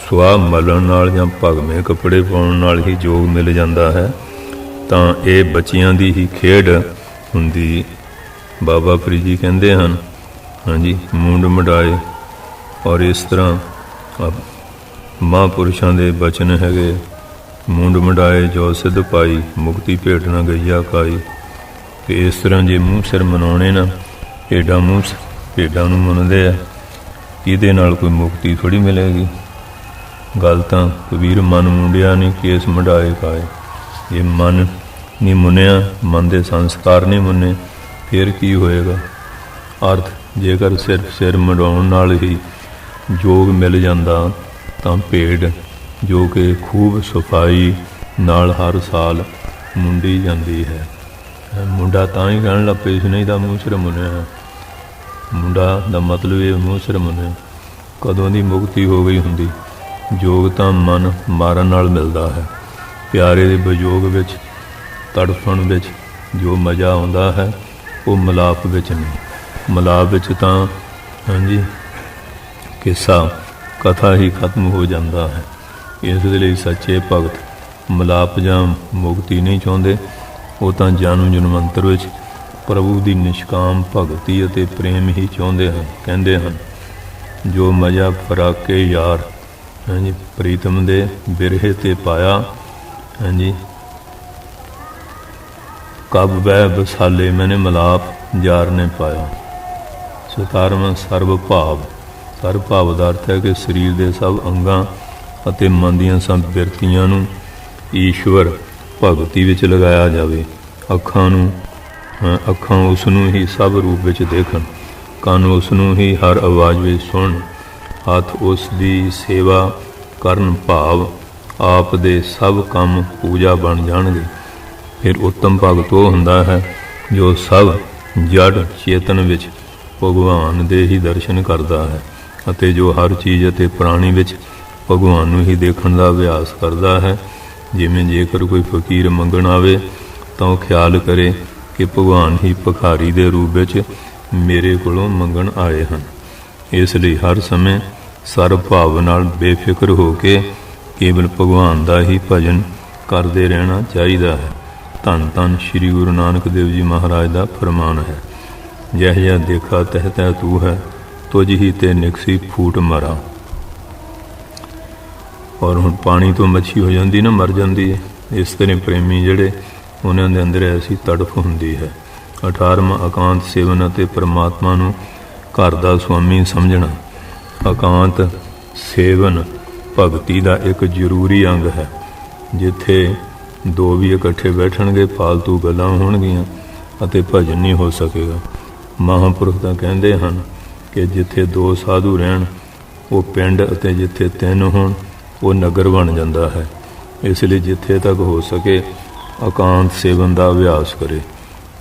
ਸੁਆਹ ਮਲਣ ਨਾਲ ਜਾਂ ਭਗਵੇਂ ਕੱਪੜੇ ਪਾਉਣ ਨਾਲ ਹੀ ਜੋਗ ਮਿਲ ਜਾਂਦਾ ਹੈ ਤਾਂ ਇਹ ਬੱਚਿਆਂ ਦੀ ਹੀ ਖੇਡ ਹੁੰਦੀ। ਬਾਬਾ ਫਰੀਦ ਜੀ ਕਹਿੰਦੇ ਹਨ ਹਾਂਜੀ, ਮੁੰਡ ਮਡਾਏ। ਔਰ ਇਸ ਤਰ੍ਹਾਂ ਮਹਾਂਪੁਰਸ਼ਾਂ ਦੇ ਬਚਨ ਹੈਗੇ, ਮੁੰਡ ਮਡਾਏ ਜੋ ਸਿੱਧ ਪਾਈ, ਮੁਕਤੀ ਭੇਟ ਨਾ ਗਈਆ ਕਾਈ। ਕਿ ਇਸ ਤਰ੍ਹਾਂ ਜੇ ਮੂੰਹ ਸਿਰ ਮਨਾਉਣੇ ਨਾ, ਭੇਡਾਂ ਨੂੰ ਮੰਨਦੇ ਆ, ਇਹਦੇ ਨਾਲ ਕੋਈ ਮੁਕਤੀ ਥੋੜ੍ਹੀ ਮਿਲੇਗੀ। ਗੱਲ ਤਾਂ ਕਬੀਰ ਮਨ ਮੁੰਡਿਆ ਨਹੀਂ ਕੇਸ ਮਢਾਏ ਕਾਏ। ਜੇ ਮਨ ਨਹੀਂ ਮੁੰਨਿਆ, ਮਨ ਦੇ ਸੰਸਕਾਰ ਨਹੀਂ ਮੁੰਨੇ, ਫਿਰ ਕੀ ਹੋਏਗਾ। ਅਰਥ ਜੇਕਰ ਸਿਰਫ ਸਿਰ ਮਢਾਉਣ ਨਾਲ ਹੀ ਜੋਗ ਮਿਲ ਜਾਂਦਾ ਤਾਂ ਭੇਡ ਜੋ ਕਿ ਖੂਬ ਸਫਾਈ ਨਾਲ ਹਰ ਸਾਲ ਮੁੰਡੀ ਜਾਂਦੀ ਹੈ। ਮੁੰਡਾ ਤਾਂ ਹੀ ਕਹਿਣ ਲੱਗ ਪਏ ਸੀ, ਨਹੀਂ ਤਾਂ ਮੂੰਹ ਸਿਰ ਮੁੰਨਿਆ। ਮੁੰਡਾ ਦਾ ਮਤਲਬ ਇਹ ਮੂੰਹ ਸਿਰ ਮੁੰਨਿਆ। ਕਦੋਂ ਦੀ ਮੁਕਤੀ ਹੋ ਗਈ ਹੁੰਦੀ। ਜੋਗ ਤਾਂ ਮਨ ਮਾਰਨ ਨਾਲ ਮਿਲਦਾ ਹੈ। ਪਿਆਰੇ ਦੇ ਵਿਜੋਗ ਵਿੱਚ, ਤੜਫਣ ਵਿੱਚ ਜੋ ਮਜ਼ਾ ਆਉਂਦਾ ਹੈ ਉਹ ਮਿਲਾਪ ਵਿੱਚ ਨਹੀਂ। ਮਿਲਾਪ ਵਿੱਚ ਤਾਂ ਹਾਂਜੀ ਕਿੱਸਾ ਕਥਾ ਹੀ ਖਤਮ ਹੋ ਜਾਂਦਾ ਹੈ। ਇਸ ਦੇ ਲਈ ਸੱਚੇ ਭਗਤ ਮਿਲਾਪ ਜਾਂ ਮੁਕਤੀ ਨਹੀਂ ਚਾਹੁੰਦੇ। ਉਹ ਤਾਂ ਜਨਮ ਜਨਮਾਂਤਰ ਵਿੱਚ ਪ੍ਰਭੂ ਦੀ ਨਿਸ਼ਕਾਮ ਭਗਤੀ ਅਤੇ ਪ੍ਰੇਮ ਹੀ ਚਾਹੁੰਦੇ ਹਨ। ਕਹਿੰਦੇ ਹਨ ਜੋ ਮਜ਼ਾ ਫਰਾਕੇ ਯਾਰ ਹਾਂਜੀ ਪ੍ਰੀਤਮ ਦੇ ਬਿਰਹੇ 'ਤੇ ਪਾਇਆ, ਹਾਂਜੀ ਕਬ ਵਹਿ ਬਸਾਲੇ ਮੈਨੇ ਮਿਲਾਪ ਯਾਰ ਨੇ ਪਾਇਆ। 17ਵਾਂ ਸਰਬ ਭਾਵ ਦਾ ਅਰਥ ਹੈ ਕਿ ਸਰੀਰ ਦੇ ਸਭ ਅੰਗਾਂ ਅਤੇ ਮਨ ਦੀਆਂ ਸਭ ਬਿਰਤੀਆਂ ਨੂੰ ਈਸ਼ਵਰ ਭਗਤੀ ਵਿੱਚ ਲਗਾਇਆ ਜਾਵੇ। ਅੱਖਾਂ ਉਸ ਨੂੰ ਹੀ ਸਭ ਰੂਪ ਵਿੱਚ ਦੇਖਣ, ਕੰਨ ਉਸ ਨੂੰ ਹੀ ਹਰ ਆਵਾਜ਼ ਵਿੱਚ ਸੁਣਨ, ਹੱਥ ਉਸ ਦੀ ਸੇਵਾ ਕਰਨ, ਭਾਵ ਆਪ ਦੇ ਸਭ ਕੰਮ ਪੂਜਾ ਬਣ ਜਾਣਗੇ। ਫਿਰ ਉੱਤਮ ਭਗਤ ਉਹ ਹੁੰਦਾ ਹੈ ਜੋ ਸਭ ਜੜ ਚੇਤਨ ਵਿੱਚ ਭਗਵਾਨ ਦੇ ਹੀ ਦਰਸ਼ਨ ਕਰਦਾ ਹੈ ਅਤੇ ਜੋ ਹਰ ਚੀਜ਼ ਅਤੇ ਪ੍ਰਾਣੀ ਵਿੱਚ ਭਗਵਾਨ ਨੂੰ ਹੀ ਦੇਖਣ ਦਾ ਅਭਿਆਸ ਕਰਦਾ ਹੈ। ਜਿਵੇਂ ਜੇਕਰ ਕੋਈ ਫਕੀਰ ਮੰਗਣ ਆਵੇ ਤਾਂ ਉਹ ਖਿਆਲ ਕਰੇ ਕਿ ਭਗਵਾਨ ਹੀ ਭਿਖਾਰੀ ਦੇ ਰੂਪ ਵਿੱਚ ਮੇਰੇ ਕੋਲੋਂ ਮੰਗਣ ਆਏ ਹਨ। ਇਸ ਲਈ ਹਰ ਸਮੇਂ ਸਰਬ ਭਾਵ ਨਾਲ ਬੇਫਿਕਰ ਹੋ ਕੇ ਕੇਵਲ ਭਗਵਾਨ ਦਾ ਹੀ ਭਜਨ ਕਰਦੇ ਰਹਿਣਾ ਚਾਹੀਦਾ ਹੈ। ਧੰਨ ਧੰਨ ਸ਼੍ਰੀ ਗੁਰੂ ਨਾਨਕ ਦੇਵ ਜੀ ਮਹਾਰਾਜ ਦਾ ਫਰਮਾਨ ਹੈ, ਜਹ ਜਹ ਦੇਖਾ ਤਹ ਤਹ ਤੂੰ ਹੈ, ਤੁਝ ਹੀ ਤੇ ਨਿਕਸੀ ਫੂਟ ਮਰਾ। ਔਰ ਹੁਣ ਪਾਣੀ ਤੋਂ ਮੱਛੀ ਹੋ ਜਾਂਦੀ ਨਾ, ਮਰ ਜਾਂਦੀ ਹੈ। ਇਸ ਤਰ੍ਹਾਂ ਪ੍ਰੇਮੀ ਜਿਹੜੇ ਉਹਨਾਂ ਦੇ ਅੰਦਰ ਐਸੀ ਤੜਫ ਹੁੰਦੀ ਹੈ। 18ਵਾਂ ਇਕਾਂਤ ਸੇਵਨ ਅਤੇ ਪਰਮਾਤਮਾ ਨੂੰ ਘਰ ਦਾ ਸੁਆਮੀ ਸਮਝਣਾ। ਇਕਾਂਤ ਸੇਵਨ ਭਗਤੀ ਦਾ ਇੱਕ ਜ਼ਰੂਰੀ ਅੰਗ ਹੈ। ਜਿੱਥੇ ਦੋ ਵੀ ਇਕੱਠੇ ਬੈਠਣਗੇ ਫਾਲਤੂ ਗੱਲਾਂ ਹੋਣਗੀਆਂ ਅਤੇ ਭਜਨ ਨਹੀਂ ਹੋ ਸਕੇਗਾ। ਮਹਾਂਪੁਰਖ ਤਾਂ ਕਹਿੰਦੇ ਹਨ ਕਿ ਜਿੱਥੇ ਦੋ ਸਾਧੂ ਰਹਿਣ ਉਹ ਪਿੰਡ ਅਤੇ ਜਿੱਥੇ ਤਿੰਨ ਹੋਣ ਉਹ ਨਗਰ ਬਣ ਜਾਂਦਾ ਹੈ। ਇਸ ਲਈ ਜਿੱਥੇ ਤੱਕ ਹੋ ਸਕੇ ਇਕਾਂਤ ਸੇਵਨ ਦਾ ਅਭਿਆਸ ਕਰੇ।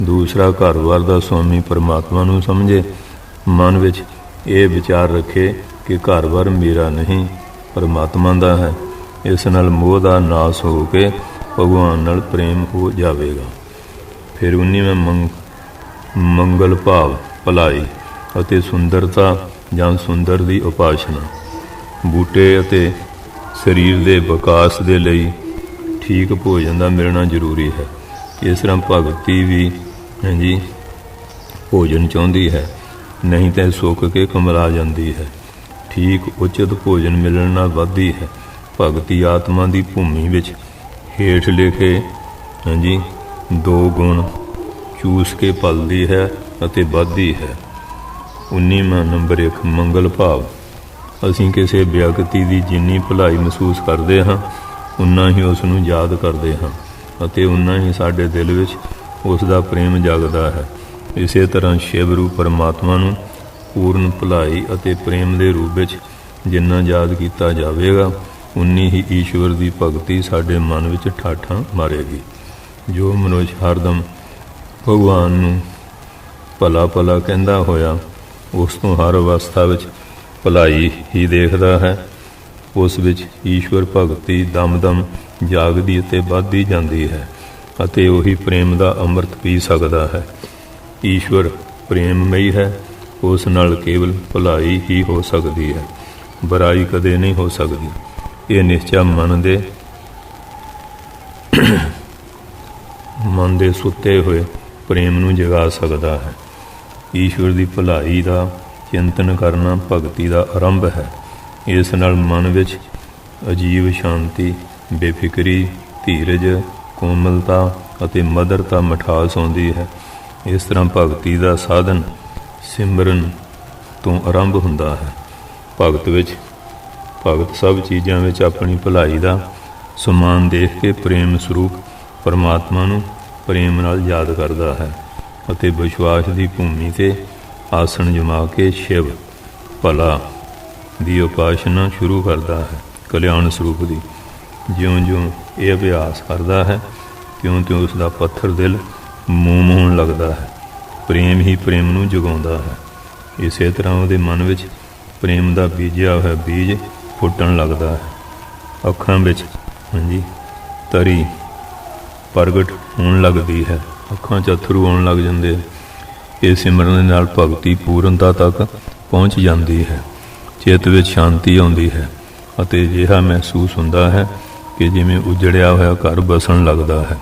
ਦੂਸਰਾ ਘਰ-ਬਾਰ ਦਾ ਸੁਆਮੀ ਪਰਮਾਤਮਾ ਨੂੰ ਸਮਝੇ ਮਨ ਵਿੱਚ ਇਹ ਵਿਚਾਰ ਰੱਖੇ ਕਿ ਘਰ-ਬਾਰ ਮੇਰਾ ਨਹੀਂ, ਪਰਮਾਤਮਾ ਦਾ ਹੈ। ਇਸ ਨਾਲ ਮੋਹ ਦਾ ਨਾਸ ਹੋ ਕੇ ਭਗਵਾਨ ਨਾਲ ਪ੍ਰੇਮ ਹੋ ਜਾਵੇਗਾ। ਫਿਰ 19ਵਾਂ ਮੰਗਲ ਭਾਵ ਭਲਾਈ ਅਤੇ ਸੁੰਦਰਤਾ ਜਾਂ ਸੁੰਦਰ ਦੀ ਉਪਾਸਨਾ। ਬੂਟੇ ਅਤੇ ਸਰੀਰ ਦੇ ਵਿਕਾਸ ਦੇ ਲਈ ਠੀਕ ਭੋਜਨ ਦਾ ਮਿਲਣਾ ਜ਼ਰੂਰੀ ਹੈ। ਇਸ ਤਰ੍ਹਾਂ ਭਗਤੀ ਵੀ ਭੋਜਨ ਚਾਹੁੰਦੀ ਹੈ, ਨਹੀਂ ਤਾਂ ਸੁੱਕ ਕੇ ਕੁਮਲਾ ਜਾਂਦੀ ਹੈ। ਠੀਕ ਉਚਿਤ ਭੋਜਨ ਮਿਲਣ ਨਾਲ ਵੱਧਦੀ ਹੈ। ਭਗਤੀ ਆਤਮਾ ਦੀ ਭੂਮੀ ਵਿੱਚ ਹੇਠ ਲਿਖੇ 2 ਗੁਣ ਚੂਸ ਕੇ ਪਲਦੀ ਹੈ ਅਤੇ ਵੱਧਦੀ ਹੈ। 19ਵਾਂ ਨੰਬਰ 1 ਮੰਗਲ ਭਾਵ। ਅਸੀਂ ਕਿਸੇ ਵਿਅਕਤੀ ਦੀ ਜਿੰਨੀ ਭਲਾਈ ਮਹਿਸੂਸ ਕਰਦੇ ਹਾਂ, ਉਨਾ ਹੀ ਉਸ ਨੂੰ ਯਾਦ ਕਰਦੇ ਹਾਂ ਅਤੇ ਉਨਾ ਹੀ ਸਾਡੇ ਦਿਲ ਵਿੱਚ ਉਸ ਦਾ ਪ੍ਰੇਮ ਜਾਗਦਾ ਹੈ। ਇਸੇ ਤਰ੍ਹਾਂ ਸ਼ਿਵ ਰੂਪ ਪਰਮਾਤਮਾ ਨੂੰ ਪੂਰਨ ਭਲਾਈ ਅਤੇ ਪ੍ਰੇਮ ਦੇ ਰੂਪ ਵਿੱਚ ਜਿੰਨਾ ਯਾਦ ਕੀਤਾ ਜਾਵੇਗਾ, ਉਨੀ ਹੀ ਈਸ਼ਵਰ ਦੀ ਭਗਤੀ ਸਾਡੇ ਮਨ ਵਿੱਚ ਠਾਠਾਂ ਮਾਰੇਗੀ। ਜੋ ਮਨੁੱਖ ਹਰਦਮ ਭਗਵਾਨ ਨੂੰ ਭਲਾ ਭਲਾ ਕਹਿੰਦਾ ਹੋਇਆ ਉਸ ਤੋਂ ਹਰ ਅਵਸਥਾ ਵਿੱਚ ਭਲਾਈ ਹੀ ਦੇਖਦਾ ਹੈ, ਉਸ ਵਿੱਚ ਈਸ਼ਵਰ ਭਗਤੀ ਦਮ-ਦਮ ਜਾਗਦੀ ਅਤੇ ਵੱਧਦੀ ਜਾਂਦੀ ਹੈ ਅਤੇ ਉਹੀ ਪ੍ਰੇਮ ਦਾ ਅੰਮ੍ਰਿਤ ਪੀ ਸਕਦਾ ਹੈ। ਈਸ਼ਵਰ ਪ੍ਰੇਮਮਈ ਹੈ, ਉਸ ਨਾਲ ਕੇਵਲ ਭਲਾਈ ਹੀ ਹੋ ਸਕਦੀ ਹੈ, ਬੁਰਾਈ ਕਦੇ ਨਹੀਂ ਹੋ ਸਕਦੀ। ਇਹ ਨਿਸ਼ਚਾ ਮਨ ਦੇ ਸੁੱਤੇ ਹੋਏ ਪ੍ਰੇਮ ਨੂੰ ਜਗਾ ਸਕਦਾ ਹੈ। ਈਸ਼ਵਰ ਦੀ ਭਲਾਈ ਦਾ ਚਿੰਤਨ ਕਰਨਾ ਭਗਤੀ ਦਾ ਆਰੰਭ ਹੈ। ਇਸ ਨਾਲ ਮਨ ਵਿੱਚ ਅਜੀਬ ਸ਼ਾਂਤੀ, ਬੇਫਿਕਰੀ, ਧੀਰਜ, ਕੋਮਲਤਾ ਅਤੇ ਮਧੁਰਤਾ ਮਿਠਾਸ ਆਉਂਦੀ ਹੈ। ਇਸ ਤਰ੍ਹਾਂ ਭਗਤੀ ਦਾ ਸਾਧਨ ਸਿਮਰਨ ਤੋਂ ਆਰੰਭ ਹੁੰਦਾ ਹੈ। ਭਗਤ ਸਭ ਚੀਜ਼ਾਂ ਵਿੱਚ ਆਪਣੀ ਭਲਾਈ ਦਾ ਸਮਾਨ ਦੇਖ ਕੇ ਪ੍ਰੇਮ ਸਰੂਪ ਪਰਮਾਤਮਾ ਨੂੰ ਪ੍ਰੇਮ ਨਾਲ ਯਾਦ ਕਰਦਾ ਹੈ ਅਤੇ ਵਿਸ਼ਵਾਸ ਦੀ ਭੂਮੀ 'ਤੇ ਆਸਣ ਜਮਾ ਕੇ ਸ਼ਿਵ ਭਲਾ ਦੀ ਉਪਾਸਨਾ ਸ਼ੁਰੂ ਕਰਦਾ ਹੈ, ਕਲਿਆਣ ਸਰੂਪ ਦੀ। ਜਿਉਂ-ਜਿਉਂ ਇਹ ਅਭਿਆਸ ਕਰਦਾ ਹੈ, ਤਿਉਂ-ਤਿਉਂ ਉਸ ਦਾ ਪੱਥਰ ਦਿਲ ਮੋਮ ਹੋਣ ਲੱਗਦਾ ਹੈ। ਪ੍ਰੇਮ ਹੀ ਪ੍ਰੇਮ ਨੂੰ ਜਗਾਉਂਦਾ ਹੈ। ਇਸੇ ਤਰ੍ਹਾਂ ਉਹਦੇ ਮਨ ਵਿੱਚ ਪ੍ਰੇਮ ਦਾ ਬੀਜਿਆ ਹੋਇਆ ਬੀਜ ਫੁੱਟਣ ਲੱਗਦਾ ਹੈ। ਅੱਖਾਂ ਵਿੱਚ ਤਰੀ ਪ੍ਰਗਟ ਹੋਣ ਲੱਗਦੀ ਹੈ, ਅੱਖਾਂ 'ਚ ਅੱਥਰੂ ਆਉਣ ਲੱਗ ਜਾਂਦੇ। ਇਹ ਸਿਮਰਨ ਦੇ ਨਾਲ ਭਗਤੀ ਪੂਰਨਤਾ ਤੱਕ ਪਹੁੰਚ ਜਾਂਦੀ ਹੈ। ਚਿੱਤ ਵਿੱਚ ਸ਼ਾਂਤੀ ਆਉਂਦੀ ਹੈ ਅਤੇ ਅਜਿਹਾ ਮਹਿਸੂਸ ਹੁੰਦਾ ਹੈ ਕਿ ਜਿਵੇਂ ਉਜੜਿਆ ਹੋਇਆ ਘਰ ਬਸਣ ਲੱਗਦਾ ਹੈ।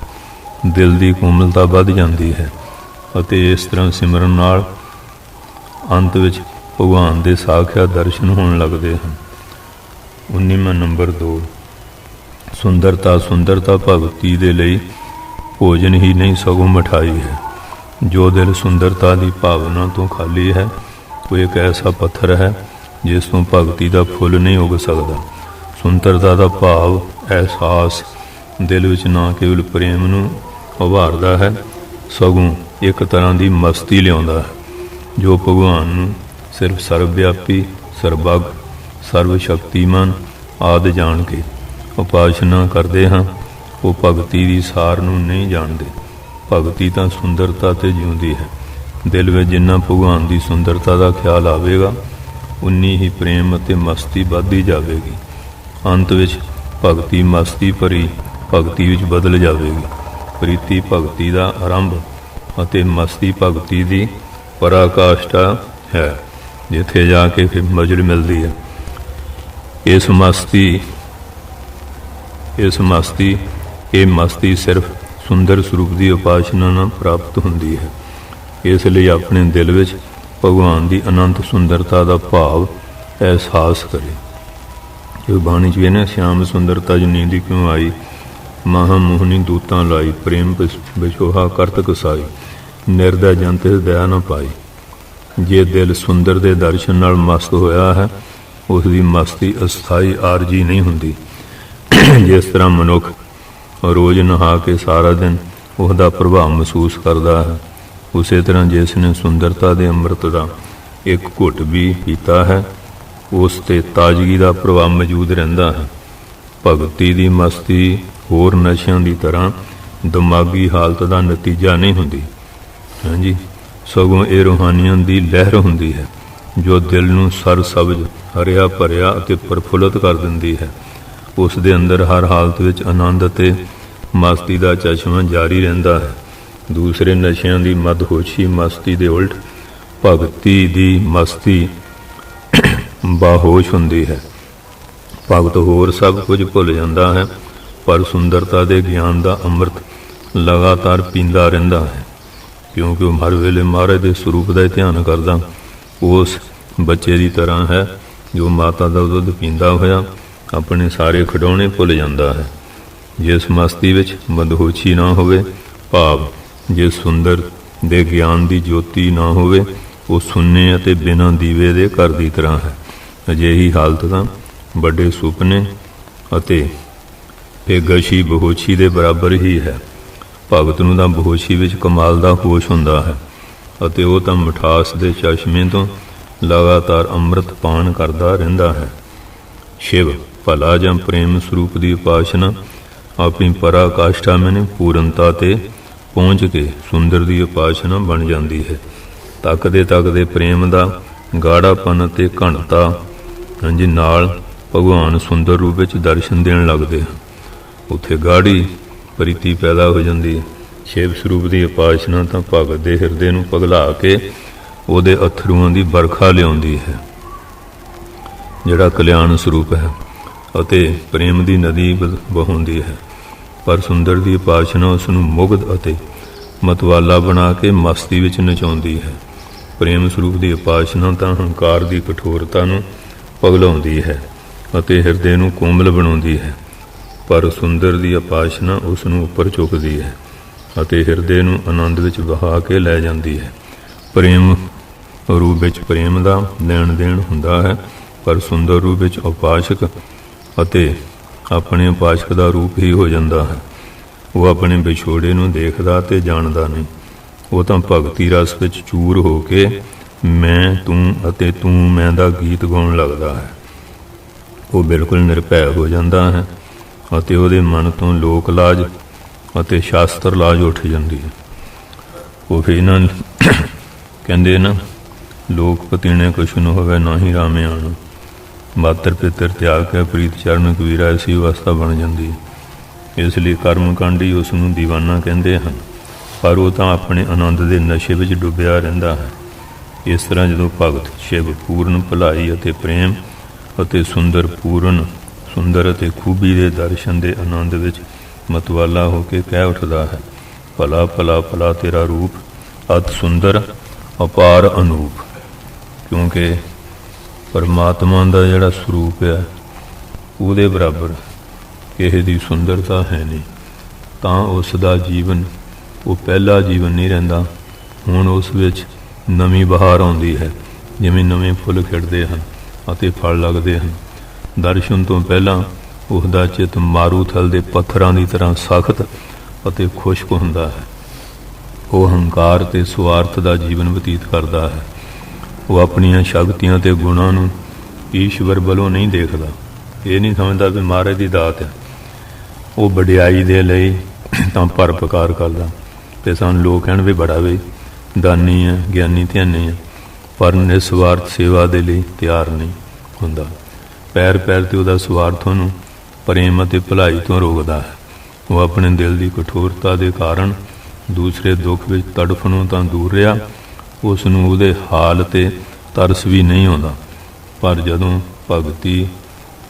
ਦਿਲ ਦੀ ਕੋਮਲਤਾ ਵੱਧ ਜਾਂਦੀ ਹੈ ਅਤੇ ਇਸ ਤਰ੍ਹਾਂ ਸਿਮਰਨ ਨਾਲ ਅੰਤ ਵਿੱਚ ਭਗਵਾਨ ਦੇ ਸਾਖਿਆਤ ਦਰਸ਼ਨ ਹੋਣ ਲੱਗਦੇ ਹਨ। 19ਵਾਂ ਨੰਬਰ 2 ਸੁੰਦਰਤਾ ਭਗਤੀ ਦੇ ਲਈ ਭੋਜਨ ਹੀ ਨਹੀਂ ਸਗੋਂ ਮਿਠਾਈ ਹੈ। ਜੋ ਦਿਲ ਸੁੰਦਰਤਾ ਦੀ ਭਾਵਨਾ ਤੋਂ ਖਾਲੀ ਹੈ, ਉਹ ਇੱਕ ਐਸਾ ਪੱਥਰ ਹੈ ਜਿਸ ਤੋਂ ਭਗਤੀ ਦਾ ਫੁੱਲ ਨਹੀਂ ਉੱਗ ਸਕਦਾ। ਸੁੰਦਰਤਾ ਦਾ ਭਾਵ ਅਹਿਸਾਸ ਦਿਲ ਵਿੱਚ ਨਾ ਕੇਵਲ ਪ੍ਰੇਮ ਨੂੰ ਉਭਾਰਦਾ ਹੈ, ਸਗੋਂ ਇੱਕ ਤਰ੍ਹਾਂ ਦੀ ਮਸਤੀ ਲਿਆਉਂਦਾ ਹੈ। ਜੋ ਭਗਵਾਨ ਨੂੰ ਸਿਰਫ ਸਰਵਵਿਆਪੀ, ਸਰਬੱਗ, ਸਰਵ ਸ਼ਕਤੀਮਾਨ ਆਦਿ ਜਾਣ ਕੇ ਉਪਾਸਨਾ ਕਰਦੇ ਹਾਂ, ਉਹ ਭਗਤੀ ਦੀ ਸਾਰ ਨੂੰ ਨਹੀਂ ਜਾਣਦੇ। ਭਗਤੀ ਤਾਂ ਸੁੰਦਰਤਾ 'ਤੇ ਜਿਉਂਦੀ ਹੈ। ਦਿਲ ਵਿੱਚ ਜਿੰਨਾ ਭਗਵਾਨ ਦੀ ਸੁੰਦਰਤਾ ਦਾ ਖਿਆਲ ਆਵੇਗਾ, ਉਨੀ ਹੀ ਪ੍ਰੇਮ ਅਤੇ ਮਸਤੀ ਵੱਧਦੀ ਜਾਵੇਗੀ। ਅੰਤ ਵਿੱਚ ਭਗਤੀ ਮਸਤੀ ਭਰੀ ਭਗਤੀ ਵਿੱਚ ਬਦਲ ਜਾਵੇਗੀ। ਪ੍ਰੀਤੀ ਭਗਤੀ ਦਾ ਆਰੰਭ ਅਤੇ ਮਸਤੀ ਭਗਤੀ ਦੀ ਪਰਾਕਾਸ਼ਠਾ ਹੈ, ਜਿੱਥੇ ਜਾ ਕੇ ਫਿਰ ਮੰਜ਼ਿਲ ਮਿਲਦੀ ਹੈ। ਇਹ ਮਸਤੀ ਸਿਰਫ ਸੁੰਦਰ ਸਰੂਪ ਦੀ ਉਪਾਸਨਾ ਨਾਲ ਪ੍ਰਾਪਤ ਹੁੰਦੀ ਹੈ। ਇਸ ਲਈ ਆਪਣੇ ਦਿਲ ਵਿੱਚ ਭਗਵਾਨ ਦੀ ਅਨੰਤ ਸੁੰਦਰਤਾ ਦਾ ਭਾਵ ਅਹਿਸਾਸ ਕਰੇ। ਜੋ ਬਾਣੀ 'ਚ ਵੀ ਨਾ, ਸ਼ਿਆਮ ਸੁੰਦਰਤਾ ਜੋ ਨੀਂਦੀ ਕਿਉਂ ਆਈ, ਮਹਾ ਮੋਹਨੀ ਦੂਤਾਂ ਲਾਈ, ਪ੍ਰੇਮ ਵਿਛੋਹਾ ਕਰਤ ਕਸਾਈ, ਨਿਰਦੈ ਜੰਤ ਦਇਆ ਨਾ ਪਾਈ। ਜੇ ਦਿਲ ਸੁੰਦਰ ਦੇ ਦਰਸ਼ਨ ਨਾਲ ਮਸਤ ਹੋਇਆ ਹੈ, ਉਸ ਦੀ ਮਸਤੀ ਅਸਥਾਈ ਆਰਜੀ ਨਹੀਂ ਹੁੰਦੀ। ਜਿਸ ਤਰ੍ਹਾਂ ਮਨੁੱਖ ਰੋਜ਼ ਨਹਾ ਕੇ ਸਾਰਾ ਦਿਨ ਉਹਦਾ ਪ੍ਰਭਾਵ ਮਹਿਸੂਸ ਕਰਦਾ ਹੈ, ਉਸੇ ਤਰ੍ਹਾਂ ਜਿਸ ਨੇ ਸੁੰਦਰਤਾ ਦੇ ਅੰਮ੍ਰਿਤ ਦਾ ਇੱਕ ਘੁੱਟ ਵੀ ਪੀਤਾ ਹੈ, ਉਸ 'ਤੇ ਤਾਜ਼ਗੀ ਦਾ ਪ੍ਰਭਾਵ ਮੌਜੂਦ ਰਹਿੰਦਾ ਹੈ। ਭਗਤੀ ਦੀ ਮਸਤੀ ਹੋਰ ਨਸ਼ਿਆਂ ਦੀ ਤਰ੍ਹਾਂ ਦਿਮਾਗੀ ਹਾਲਤ ਦਾ ਨਤੀਜਾ ਨਹੀਂ ਹੁੰਦੀ। ਸਗੋਂ ਇਹ ਰੂਹਾਨੀਅਤ ਦੀ ਲਹਿਰ ਹੁੰਦੀ ਹੈ ਜੋ ਦਿਲ ਨੂੰ ਸਰਸਬਜ਼, ਹਰਿਆ ਭਰਿਆ ਅਤੇ ਪ੍ਰਫੁੱਲਤ ਕਰ ਦਿੰਦੀ ਹੈ। ਉਸ ਦੇ ਅੰਦਰ ਹਰ ਹਾਲਤ ਵਿੱਚ ਆਨੰਦ ਅਤੇ ਮਸਤੀ ਦਾ ਚਸ਼ਮਾ ਜਾਰੀ ਰਹਿੰਦਾ ਹੈ। ਦੂਸਰੇ ਨਸ਼ਿਆਂ ਦੀ ਮਦਹੋਸ਼ੀ ਮਸਤੀ ਦੇ ਉਲਟ ਭਗਤੀ ਦੀ ਮਸਤੀ ਬਾਹੋਸ਼ ਹੁੰਦੀ ਹੈ। ਭਗਤ ਹੋਰ ਸਭ ਕੁਝ ਭੁੱਲ ਜਾਂਦਾ ਹੈ, ਪਰ ਸੁੰਦਰਤਾ ਦੇ ਗਿਆਨ ਦਾ ਅੰਮ੍ਰਿਤ ਲਗਾਤਾਰ ਪੀਂਦਾ ਰਹਿੰਦਾ ਹੈ, ਕਿਉਂਕਿ ਉਹ ਹਰ ਵੇਲੇ ਮਹਾਰਾਜ ਦੇ ਸਰੂਪ ਦਾ ਧਿਆਨ ਕਰਦਾ ਉਸ ਬੱਚੇ ਦੀ ਤਰ੍ਹਾਂ ਹੈ ਜੋ ਮਾਤਾ ਦਾ ਦੁੱਧ ਪੀਂਦਾ ਹੋਇਆ ਆਪਣੇ ਸਾਰੇ ਖਿਡੌਣੇ ਭੁੱਲ ਜਾਂਦਾ ਹੈ। ਜਿਸ ਮਸਤੀ ਵਿੱਚ ਮਦਹੋਸ਼ੀ ਨਾ ਹੋਵੇ, ਭਾਵ ਜਿਸ ਸੁੰਦਰ ਦੇ ਗਿਆਨ ਦੀ ਜੋਤੀ ਨਾ ਹੋਵੇ, ਉਹ ਸੁੰਨੇ ਅਤੇ ਬਿਨਾਂ ਦੀਵੇ ਦੇ ਘਰ ਦੀ ਤਰ੍ਹਾਂ ਹੈ। ਅਜਿਹੀ ਹਾਲਤ ਤਾਂ ਵੱਡੇ ਸੁਪਨੇ ਅਤੇ ਬੇਗਸ਼ੀ ਬੇਹੋਸ਼ੀ ਦੇ ਬਰਾਬਰ ਹੀ ਹੈ। ਭਗਤ ਨੂੰ ਤਾਂ ਬੇਹੋਸ਼ੀ ਵਿੱਚ ਕਮਾਲ ਦਾ ਹੋਸ਼ ਹੁੰਦਾ ਹੈ ਅਤੇ ਉਹ ਤਾਂ ਮਿਠਾਸ ਦੇ ਚਸ਼ਮੇ ਤੋਂ ਲਗਾਤਾਰ ਅੰਮ੍ਰਿਤ ਪਾਨ ਕਰਦਾ ਰਹਿੰਦਾ ਹੈ। ਸ਼ਿਵ ਭਲਾ ਜਾਂ ਪ੍ਰੇਮ ਸਰੂਪ ਦੀ ਉਪਾਸਨਾ ਆਪਣੀ ਪਰਾਕਾਸ਼ਠਾ ਮੈਨੇ ਪੂਰਨਤਾ ਤੇ ਪਹੁੰਚ ਕੇ ਸੁੰਦਰ ਦੀ ਉਪਾਸਨਾ ਬਣ ਜਾਂਦੀ ਹੈ। ਤੱਕਦੇ ਤੱਕਦੇ ਪ੍ਰੇਮ ਦਾ ਗਾੜਾਪਨ ਅਤੇ ਘਣਤਾ ਨਾਲ ਭਗਵਾਨ ਸੁੰਦਰ ਰੂਪ ਵਿੱਚ ਦਰਸ਼ਨ ਦੇਣ ਲੱਗਦੇ ਹਨ। ਉੱਥੇ ਗਾੜੀ ਪ੍ਰੀਤੀ ਪੈਦਾ ਹੋ ਜਾਂਦੀ ਹੈ। ਸ਼ਿਵ ਸਰੂਪ ਦੀ ਉਪਾਸਨਾ ਤਾਂ ਭਗਤ ਦੇ ਹਿਰਦੇ ਨੂੰ ਪਗਲਾ ਕੇ ਉਹਦੇ ਅਥਰੂਆਂ ਦੀ ਵਰਖਾ ਲਿਆਉਂਦੀ ਹੈ, ਜਿਹੜਾ ਕਲਿਆਣ ਸਰੂਪ ਹੈ, ਅਤੇ ਪ੍ਰੇਮ ਦੀ ਨਦੀ ਵਹਾਉਂਦੀ ਹੈ। ਪਰ ਸੁੰਦਰ ਦੀ ਉਪਾਸਨਾ ਉਸ ਨੂੰ ਮੁਗਧ ਅਤੇ ਮਤਵਾਲਾ ਬਣਾ ਕੇ ਮਸਤੀ ਵਿੱਚ ਨਚਾਉਂਦੀ ਹੈ। ਪ੍ਰੇਮ ਸਰੂਪ ਦੀ ਉਪਾਸਨਾ ਤਾਂ ਹੰਕਾਰ ਦੀ ਕਠੋਰਤਾ ਨੂੰ ਪਗਲਾਉਂਦੀ ਹੈ ਅਤੇ ਹਿਰਦੇ ਨੂੰ ਕੋਮਲ ਬਣਾਉਂਦੀ ਹੈ, ਪਰ ਸੁੰਦਰ ਦੀ ਉਪਾਸਨਾ ਉਸ ਨੂੰ ਉੱਪਰ ਚੁੱਕਦੀ ਹੈ ਅਤੇ ਹਿਰਦੇ ਨੂੰ ਆਨੰਦ ਵਿੱਚ ਵਹਾ ਕੇ ਲੈ ਜਾਂਦੀ ਹੈ। ਪ੍ਰੇਮ ਰੂਪ ਵਿੱਚ ਪ੍ਰੇਮ ਦਾ ਲੈਣ ਦੇਣ ਹੁੰਦਾ ਹੈ, ਪਰ ਸੁੰਦਰ ਰੂਪ ਵਿੱਚ ਉਪਾਸਕ ਅਤੇ ਆਪਣੇ ਉਪਾਸਕ ਦਾ ਰੂਪ ਹੀ ਹੋ ਜਾਂਦਾ ਹੈ। ਉਹ ਆਪਣੇ ਵਿਛੋੜੇ ਨੂੰ ਦੇਖਦਾ ਅਤੇ ਜਾਣਦਾ ਨਹੀਂ। ਉਹ ਤਾਂ ਭਗਤੀ ਰਸ ਵਿੱਚ ਚੂਰ ਹੋ ਕੇ ਮੈਂ ਤੂੰ ਅਤੇ ਤੂੰ ਮੈਂ ਦਾ ਗੀਤ ਗਾਉਣ ਲੱਗਦਾ ਹੈ। ਉਹ ਬਿਲਕੁਲ ਨਿਰਭੈ ਹੋ ਜਾਂਦਾ ਹੈ ਅਤੇ ਉਹਦੇ ਮਨ ਤੋਂ ਲੋਕ ਲਾਜ ਅਤੇ ਸ਼ਾਸਤਰ ਲਾਜ ਉੱਠ ਜਾਂਦੀ ਹੈ। ਉਹ ਫਿਰ ਇਹਨਾਂ ਕਹਿੰਦੇ ਨਾ, ਲੋਕ ਪਤੀਣੇ ਕੁਛ ਨ ਹੋਵੇ ਨਾ ਹੀ ਰਾਮੇ ਆਣ, ਮਾਤਰ ਪਿੱਤਰ ਤਿਆਗ ਕੇ ਪ੍ਰੀਤ ਚਰਨ ਕਬੀਰਾ, ਐਸੀ ਅਵਸਥਾ ਬਣ ਜਾਂਦੀ ਹੈ। ਇਸ ਲਈ ਕਰਮਕਾਂਡੀ ਉਸ ਨੂੰ ਦੀਵਾਨਾ ਕਹਿੰਦੇ ਹਨ, ਪਰ ਉਹ ਤਾਂ ਆਪਣੇ ਆਨੰਦ ਦੇ ਨਸ਼ੇ ਵਿੱਚ ਡੁੱਬਿਆ ਰਹਿੰਦਾ ਹੈ। ਇਸ ਤਰ੍ਹਾਂ ਜਦੋਂ ਭਗਤ ਸ਼ਿਵ ਪੂਰਨ ਭਲਾਈ ਅਤੇ ਪ੍ਰੇਮ ਅਤੇ ਸੁੰਦਰ ਅਤੇ ਖੂਬੀ ਦੇ ਦਰਸ਼ਨ ਦੇ ਆਨੰਦ ਵਿੱਚ ਮਤਵਾਲਾ ਹੋ ਕੇ ਕਹਿ ਉੱਠਦਾ ਹੈ, ਭਲਾ ਭਲਾ ਭਲਾ ਤੇਰਾ ਰੂਪ ਅਤ ਸੁੰਦਰ ਅਪਾਰ ਅਨੂਪ। ਕਿਉਂਕਿ ਪਰਮਾਤਮਾ ਦਾ ਜਿਹੜਾ ਸਰੂਪ ਹੈ ਉਹਦੇ ਬਰਾਬਰ ਕਿਸੇ ਦੀ ਸੁੰਦਰਤਾ ਹੈ ਨਹੀਂ। ਤਾਂ ਉਸ ਦਾ ਜੀਵਨ ਉਹ ਪਹਿਲਾ ਜੀਵਨ ਨਹੀਂ ਰਹਿੰਦਾ। ਹੁਣ ਉਸ ਵਿੱਚ ਨਵੀਂ ਬਹਾਰ ਆਉਂਦੀ ਹੈ, ਜਿਵੇਂ ਨਵੇਂ ਫੁੱਲ ਖਿੜਦੇ ਹਨ ਅਤੇ ਫਲ ਲੱਗਦੇ ਹਨ। ਦਰਸ਼ਨ ਤੋਂ ਪਹਿਲਾਂ ਉਸ ਦਾ ਚਿੱਤ ਮਾਰੂਥਲ ਦੇ ਪੱਥਰਾਂ ਦੀ ਤਰ੍ਹਾਂ ਸਖਤ ਅਤੇ ਖੁਸ਼ਕ ਹੁੰਦਾ ਹੈ। ਉਹ ਹੰਕਾਰ ਅਤੇ ਸੁਆਰਥ ਦਾ ਜੀਵਨ ਬਤੀਤ ਕਰਦਾ ਹੈ। ਉਹ ਆਪਣੀਆਂ ਸ਼ਕਤੀਆਂ ਅਤੇ ਗੁਣਾਂ ਨੂੰ ਈਸ਼ਵਰ ਵੱਲੋਂ ਨਹੀਂ ਦੇਖਦਾ। ਇਹ ਨਹੀਂ ਸਮਝਦਾ ਵੀ ਮਹਾਰਾਜ ਦੀ ਦਾਤ ਹੈ। ਉਹ ਵਡਿਆਈ ਦੇ ਲਈ ਤਾਂ ਪਰਪਕਾਰ ਕਰਦਾ ਅਤੇ ਸਾਨੂੰ ਲੋਕ ਕਹਿਣ ਵੀ ਬੜਾ ਵੀ ਦਾਨੀ ਹੈ, ਗਿਆਨੀ ਧਿਆਨੀ ਹੈ, ਪਰ ਨਿਸਵਾਰਥ ਸੇਵਾ ਦੇ ਲਈ ਤਿਆਰ ਨਹੀਂ ਹੁੰਦਾ। ਪੈਰ ਪੈਰ 'ਤੇ ਉਹਦਾ ਸਵਾਰਥ ਉਹਨੂੰ ਪ੍ਰੇਮ ਅਤੇ ਭਲਾਈ ਤੋਂ ਰੋਕਦਾ ਹੈ। ਉਹ ਆਪਣੇ ਦਿਲ ਦੀ ਕਠੋਰਤਾ ਦੇ ਕਾਰਨ ਦੂਸਰੇ ਦੁੱਖ ਵਿੱਚ ਤੜਫਣੋਂ ਤਾਂ ਦੂਰ ਰਿਹਾ। ਉਸ ਨੂੰ ਉਹਦੇ ਹਾਲ 'ਤੇ ਤਰਸ ਵੀ ਨਹੀਂ ਆਉਂਦਾ। ਪਰ ਜਦੋਂ ਭਗਤੀ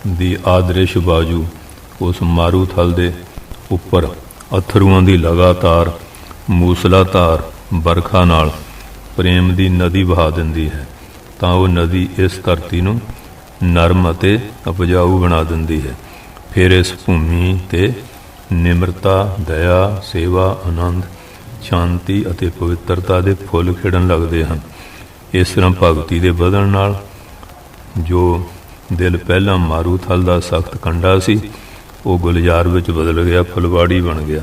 ਦੀ ਆਦਰਿਸ਼ ਬਾਜੂ ਉਸ ਮਾਰੂਥਲ ਦੇ ਉੱਪਰ ਅਥਰੂਆਂ ਦੀ ਲਗਾਤਾਰ ਮੂਸਲਾਧਾਰ ਵਰਖਾ ਨਾਲ ਪ੍ਰੇਮ ਦੀ ਨਦੀ ਵਹਾ ਦਿੰਦੀ ਹੈ, ਤਾਂ ਉਹ ਨਦੀ ਇਸ ਧਰਤੀ ਨੂੰ ਨਰਮ ਅਤੇ ਉਪਜਾਊ ਬਣਾ ਦਿੰਦੀ ਹੈ। ਫਿਰ ਇਸ ਭੂਮੀ 'ਤੇ ਨਿਮਰਤਾ, ਦਇਆ, ਸੇਵਾ, ਆਨੰਦ, ਸ਼ਾਂਤੀ ਅਤੇ ਪਵਿੱਤਰਤਾ ਦੇ ਫੁੱਲ ਖਿੜਨ ਲੱਗਦੇ ਹਨ। ਇਸ ਤਰ੍ਹਾਂ ਭਗਤੀ ਦੇ ਵਧਣ ਨਾਲ ਜੋ ਦਿਲ ਪਹਿਲਾਂ ਮਾਰੂਥਲ ਦਾ ਸਖਤ ਕੰਡਾ ਸੀ, ਉਹ ਗੁਲਜ਼ਾਰ ਵਿੱਚ ਬਦਲ ਗਿਆ, ਫੁਲਵਾੜੀ ਬਣ ਗਿਆ।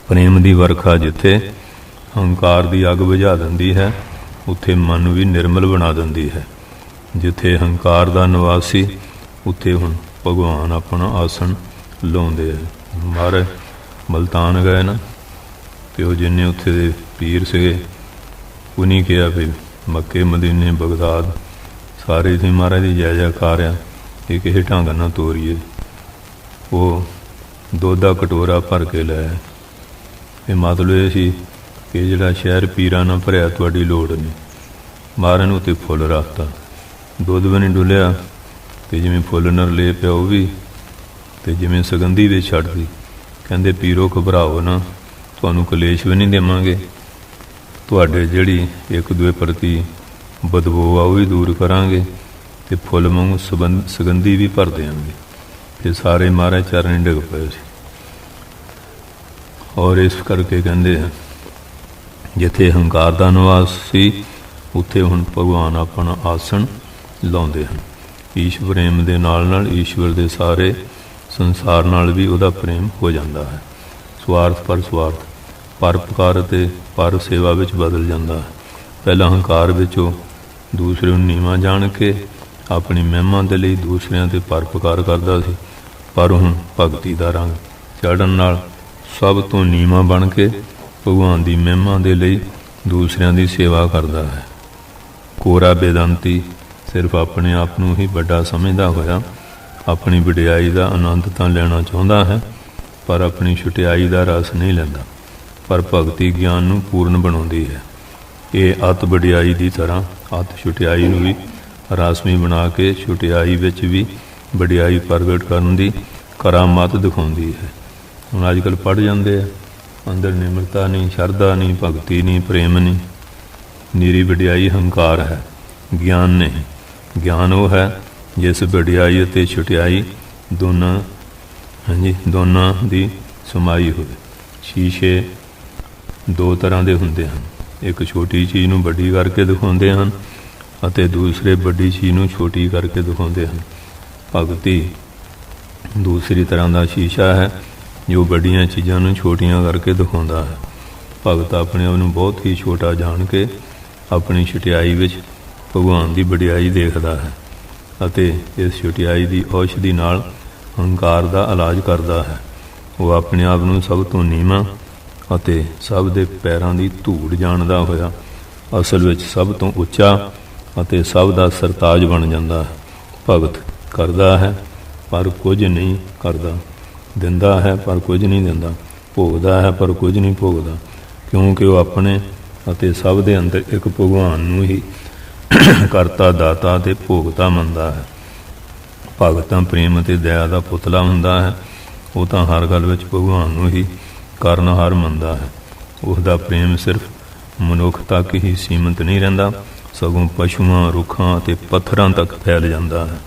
ਪ੍ਰੇਮ ਦੀ ਵਰਖਾ ਜਿੱਥੇ ਹੰਕਾਰ ਦੀ ਅੱਗ ਬੁਝਾ ਦਿੰਦੀ ਹੈ, ਉੱਥੇ ਮਨ ਵੀ ਨਿਰਮਲ ਬਣਾ ਦਿੰਦੀ ਹੈ। ਜਿੱਥੇ ਹੰਕਾਰ ਦਾ ਨਿਵਾਸੀ, ਉੱਥੇ ਹੁਣ ਭਗਵਾਨ ਆਪਣਾ ਆਸਣ ਲਾਉਂਦੇ ਹੈ। ਮਹਾਰਾਜ ਮਲਤਾਨ ਗਏ ਨਾ, ਅਤੇ ਉਹ ਜਿੰਨੇ ਉੱਥੇ ਦੇ ਪੀਰ ਸੀਗੇ ਉਹਨੇ ਕਿਹਾ ਵੀ ਮੱਕੇ ਮਦੀਨੇ ਬਗਦਾਦ ਸਾਰੇ ਸੀ ਮਹਾਰਾਜ ਦੀ ਜੈ ਜੈਕਾਰ ਆ, ਇਹ ਕਿਸੇ ਢੰਗ ਨਾਲ ਤੋਰੀਏ। ਉਹ ਦੁੱਧ ਦਾ ਕਟੋਰਾ ਭਰ ਕੇ ਲੈ ਆਇਆ। ਇਹ ਮਤਲਬ ਇਹ ਸੀ ਕਿ ਜਿਹੜਾ ਸ਼ਹਿਰ ਪੀਰਾਂ ਨਾਲ ਭਰਿਆ, ਤੁਹਾਡੀ ਲੋੜ ਨਹੀਂ। ਮਹਾਰਾਜ ਨੂੰ ਉੱਤੇ ਫੁੱਲ ਰੱਖਤਾ, ਦੁੱਧ ਵੀ ਨਹੀਂ ਡੁੱਲਿਆ, ਅਤੇ ਜਿਵੇਂ ਫੁੱਲ ਨਾਲ ਲੈ ਪਿਆ ਉਹ ਵੀ, ਅਤੇ ਜਿਵੇਂ ਸੁਗੰਧੀ ਵਿੱਚ ਛੱਡਦੀ। ਕਹਿੰਦੇ ਪੀਰੋ ਘਬਰਾਓ ਨਾ, ਤੁਹਾਨੂੰ ਕਲੇਸ਼ ਵੀ ਨਹੀਂ ਦੇਵਾਂਗੇ, ਤੁਹਾਡੇ ਜਿਹੜੀ ਇੱਕ ਦੂਜੇ ਪ੍ਰਤੀ ਬਦਬੂ ਆ ਉਹ ਵੀ ਦੂਰ ਕਰਾਂਗੇ, ਅਤੇ ਫੁੱਲ ਵਾਂਗੂ ਸੁਗੰਧੀ ਵੀ ਭਰ ਦਿਆਂਗੇ। ਅਤੇ ਸਾਰੇ ਮਹਾਰਾਜ ਚਰਨੀ ਡਿੱਗ ਪਏ ਸੀ। ਔਰ ਇਸ ਕਰਕੇ ਕਹਿੰਦੇ ਆ ਜਿੱਥੇ ਹੰਕਾਰ ਦਾ ਨਿਵਾਸ ਸੀ, ਉੱਥੇ ਹੁਣ ਭਗਵਾਨ ਆਪਣਾ ਆਸਣ ਲਾਉਂਦੇ ਹਨ। ਈਸ਼ਵਰ ਪ੍ਰੇਮ ਦੇ ਨਾਲ ਨਾਲ ਈਸ਼ਵਰ ਦੇ ਸਾਰੇ ਸੰਸਾਰ ਨਾਲ ਵੀ ਉਹਦਾ ਪ੍ਰੇਮ ਹੋ ਜਾਂਦਾ ਹੈ। ਸਵਾਰਥ ਪਰ ਸਵਾਰਥ, ਪਰਉਪਕਾਰ ਅਤੇ ਪਰ ਸੇਵਾ ਵਿੱਚ ਬਦਲ ਜਾਂਦਾ ਹੈ। ਪਹਿਲਾਂ ਹੰਕਾਰ ਵਿੱਚ ਉਹ ਦੂਸਰੇ ਨੂੰ ਨੀਵਾਂ ਜਾਣ ਕੇ ਆਪਣੀ ਮਹਿਮਾ ਦੇ ਲਈ ਦੂਸਰਿਆਂ 'ਤੇ ਪਰਉਪਕਾਰ ਕਰਦਾ ਸੀ, ਪਰ ਹੁਣ ਭਗਤੀ ਦਾ ਰੰਗ ਚੜ੍ਹਨ ਨਾਲ ਸਭ ਤੋਂ ਨੀਵਾਂ ਬਣ ਕੇ ਭਗਵਾਨ ਦੀ ਮਹਿਮਾ ਦੇ ਲਈ ਦੂਸਰਿਆਂ ਦੀ ਸੇਵਾ ਕਰਦਾ ਹੈ। ਕੋਰਾ ਬੇਦੰਤੀ ਸਿਰਫ ਆਪਣੇ ਆਪ ਨੂੰ ਹੀ ਵੱਡਾ ਸਮਝਦਾ ਹੋਇਆ ਆਪਣੀ ਵਡਿਆਈ ਦਾ ਆਨੰਦ ਤਾਂ ਲੈਣਾ ਚਾਹੁੰਦਾ ਹੈ, ਪਰ ਆਪਣੀ ਛੁਟਿਆਈ ਦਾ ਰਸ ਨਹੀਂ ਲੈਂਦਾ। ਪਰ ਭਗਤੀ ਗਿਆਨ ਨੂੰ ਪੂਰਨ ਬਣਾਉਂਦੀ ਹੈ। ਇਹ ਅਤ ਵਡਿਆਈ ਦੀ ਤਰ੍ਹਾਂ ਅਤ ਛੁਟਿਆਈ ਨੂੰ ਵੀ ਰਸਮੀ ਬਣਾ ਕੇ ਛੁਟਿਆਈ ਵਿੱਚ ਵੀ ਵਡਿਆਈ ਪ੍ਰਗਟ ਕਰਨ ਦੀ ਕਰਾਮਾਤ ਦਿਖਾਉਂਦੀ ਹੈ। ਹੁਣ ਅੱਜ ਕੱਲ੍ਹ ਪੜ੍ਹ ਜਾਂਦੇ ਆ, ਅੰਦਰ ਨਿਮਰਤਾ ਨਹੀਂ, ਸ਼ਰਧਾ ਨਹੀਂ, ਭਗਤੀ ਨਹੀਂ, ਪ੍ਰੇਮ ਨਹੀਂ, ਨਿਰੀ ਵਡਿਆਈ ਹੰਕਾਰ ਹੈ, ਗਿਆਨ ਨਹੀਂ। ਗਿਆਨ ਉਹ ਹੈ ਜਿਸ ਵਡਿਆਈ ਅਤੇ ਛੁਟਿਆਈ ਦੋਨਾਂ ਦੀ ਸਮਾਈ ਹੋਵੇ। ਸ਼ੀਸ਼ੇ ਦੋ ਤਰ੍ਹਾਂ ਦੇ ਹੁੰਦੇ ਹਨ, ਇੱਕ ਛੋਟੀ ਚੀਜ਼ ਨੂੰ ਵੱਡੀ ਕਰਕੇ ਦਿਖਾਉਂਦੇ ਹਨ ਅਤੇ ਦੂਸਰੇ ਵੱਡੀ ਚੀਜ਼ ਨੂੰ ਛੋਟੀ ਕਰਕੇ ਦਿਖਾਉਂਦੇ ਹਨ। ਭਗਤੀ ਦੂਸਰੀ ਤਰ੍ਹਾਂ ਦਾ ਸ਼ੀਸ਼ਾ ਹੈ ਜੋ ਵੱਡੀਆਂ ਚੀਜ਼ਾਂ ਨੂੰ ਛੋਟੀਆਂ ਕਰਕੇ ਦਿਖਾਉਂਦਾ ਹੈ। ਭਗਤ ਆਪਣੇ ਆਪ ਨੂੰ ਬਹੁਤ ਹੀ ਛੋਟਾ ਜਾਣ ਕੇ ਆਪਣੀ ਛੁਟਿਆਈ ਵਿੱਚ ਭਗਵਾਨ ਦੀ ਵਡਿਆਈ ਦੇਖਦਾ ਹੈ ਅਤੇ ਇਸ ਛੁਟਿਆਈ ਦੀ ਔਸ਼ਧੀ ਨਾਲ ਹੰਕਾਰ ਦਾ ਇਲਾਜ ਕਰਦਾ ਹੈ। ਉਹ ਆਪਣੇ ਆਪ ਨੂੰ ਸਭ ਤੋਂ ਨੀਵਾਂ ਅਤੇ ਸਭ ਦੇ ਪੈਰਾਂ ਦੀ ਧੂੜ ਜਾਣਦਾ ਹੋਇਆ ਅਸਲ ਵਿੱਚ ਸਭ ਤੋਂ ਉੱਚਾ ਅਤੇ ਸਭ ਦਾ ਸਰਤਾਜ ਬਣ ਜਾਂਦਾ ਹੈ। ਭਗਤ ਕਰਦਾ ਹੈ ਪਰ ਕੁਝ ਨਹੀਂ ਕਰਦਾ, ਦਿੰਦਾ ਹੈ ਪਰ ਕੁਝ ਨਹੀਂ ਦਿੰਦਾ, ਭੋਗਦਾ ਹੈ ਪਰ ਕੁਝ ਨਹੀਂ ਭੋਗਦਾ, ਕਿਉਂਕਿ ਉਹ ਆਪਣੇ ਅਤੇ ਸਭ ਦੇ ਅੰਦਰ ਇੱਕ ਭਗਵਾਨ ਨੂੰ ਹੀ ਕਰਤਾ, ਦਾਤਾ ਅਤੇ ਭੋਗਤਾ ਮੰਨਦਾ ਹੈ। ਭਗਤ ਤਾਂ ਪ੍ਰੇਮ ਅਤੇ ਦਇਆ ਦਾ ਪੁਤਲਾ ਹੁੰਦਾ ਹੈ। ਉਹ ਤਾਂ ਹਰ ਗੱਲ ਵਿੱਚ ਭਗਵਾਨ ਨੂੰ ਹੀ ਕਾਰਨਹਾਰ ਮੰਨਦਾ ਹੈ। ਉਸ ਦਾ ਪ੍ਰੇਮ ਸਿਰਫ ਮਨੁੱਖ ਤੱਕ ਹੀ ਸੀਮਿਤ ਨਹੀਂ ਰਹਿੰਦਾ, ਸਗੋਂ ਪਸ਼ੂਆਂ, ਰੁੱਖਾਂ ਅਤੇ ਪੱਥਰਾਂ ਤੱਕ ਫੈਲ ਜਾਂਦਾ ਹੈ।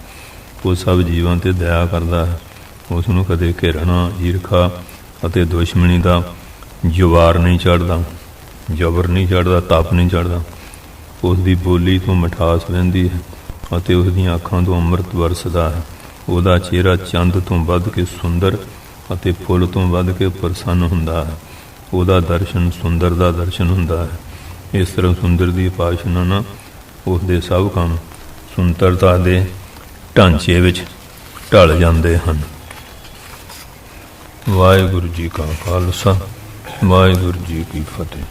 ਉਹ ਸਭ ਜੀਵਾਂ 'ਤੇ ਦਇਆ ਕਰਦਾ ਹੈ। ਉਸ ਨੂੰ ਕਦੇ ਘਿਰਣਾ, ਈਰਖਾ ਅਤੇ ਦੁਸ਼ਮਣੀ ਦਾ ਜਵਾਰ ਨਹੀਂ ਚੜ੍ਹਦਾ, ਜ਼ਬਰ ਨਹੀਂ ਚੜ੍ਹਦਾ, ਤਪ ਨਹੀਂ ਚੜ੍ਹਦਾ। ਉਸ ਦੀ ਬੋਲੀ ਤੋਂ ਮਿਠਾਸ ਵਹਿੰਦੀ ਹੈ ਅਤੇ ਉਸ ਦੀਆਂ ਅੱਖਾਂ ਤੋਂ ਅੰਮ੍ਰਿਤ ਵਰਸਦਾ ਹੈ। ਉਹਦਾ ਚਿਹਰਾ ਚੰਦ ਤੋਂ ਵੱਧ ਕੇ ਸੁੰਦਰ ਅਤੇ ਫੁੱਲ ਤੋਂ ਵੱਧ ਕੇ ਪ੍ਰਸੰਨ ਹੁੰਦਾ ਹੈ। ਉਹਦਾ ਦਰਸ਼ਨ ਸੁੰਦਰ ਦਾ ਦਰਸ਼ਨ ਹੁੰਦਾ ਹੈ। ਇਸ ਤਰ੍ਹਾਂ ਸੁੰਦਰ ਦੀ ਉਪਾਸਨਾ ਨਾਲ ਉਸ ਦੇ ਸਭ ਕੰਮ ਸੁੰਦਰਤਾ ਦੇ ਢਾਂਚੇ ਵਿੱਚ ਢਲ ਜਾਂਦੇ ਹਨ। ਵਾਹਿਗੁਰੂ ਜੀ ਕਾ ਖਾਲਸਾ, ਵਾਹਿਗੁਰੂ ਜੀ ਕੀ ਫਤਿਹ।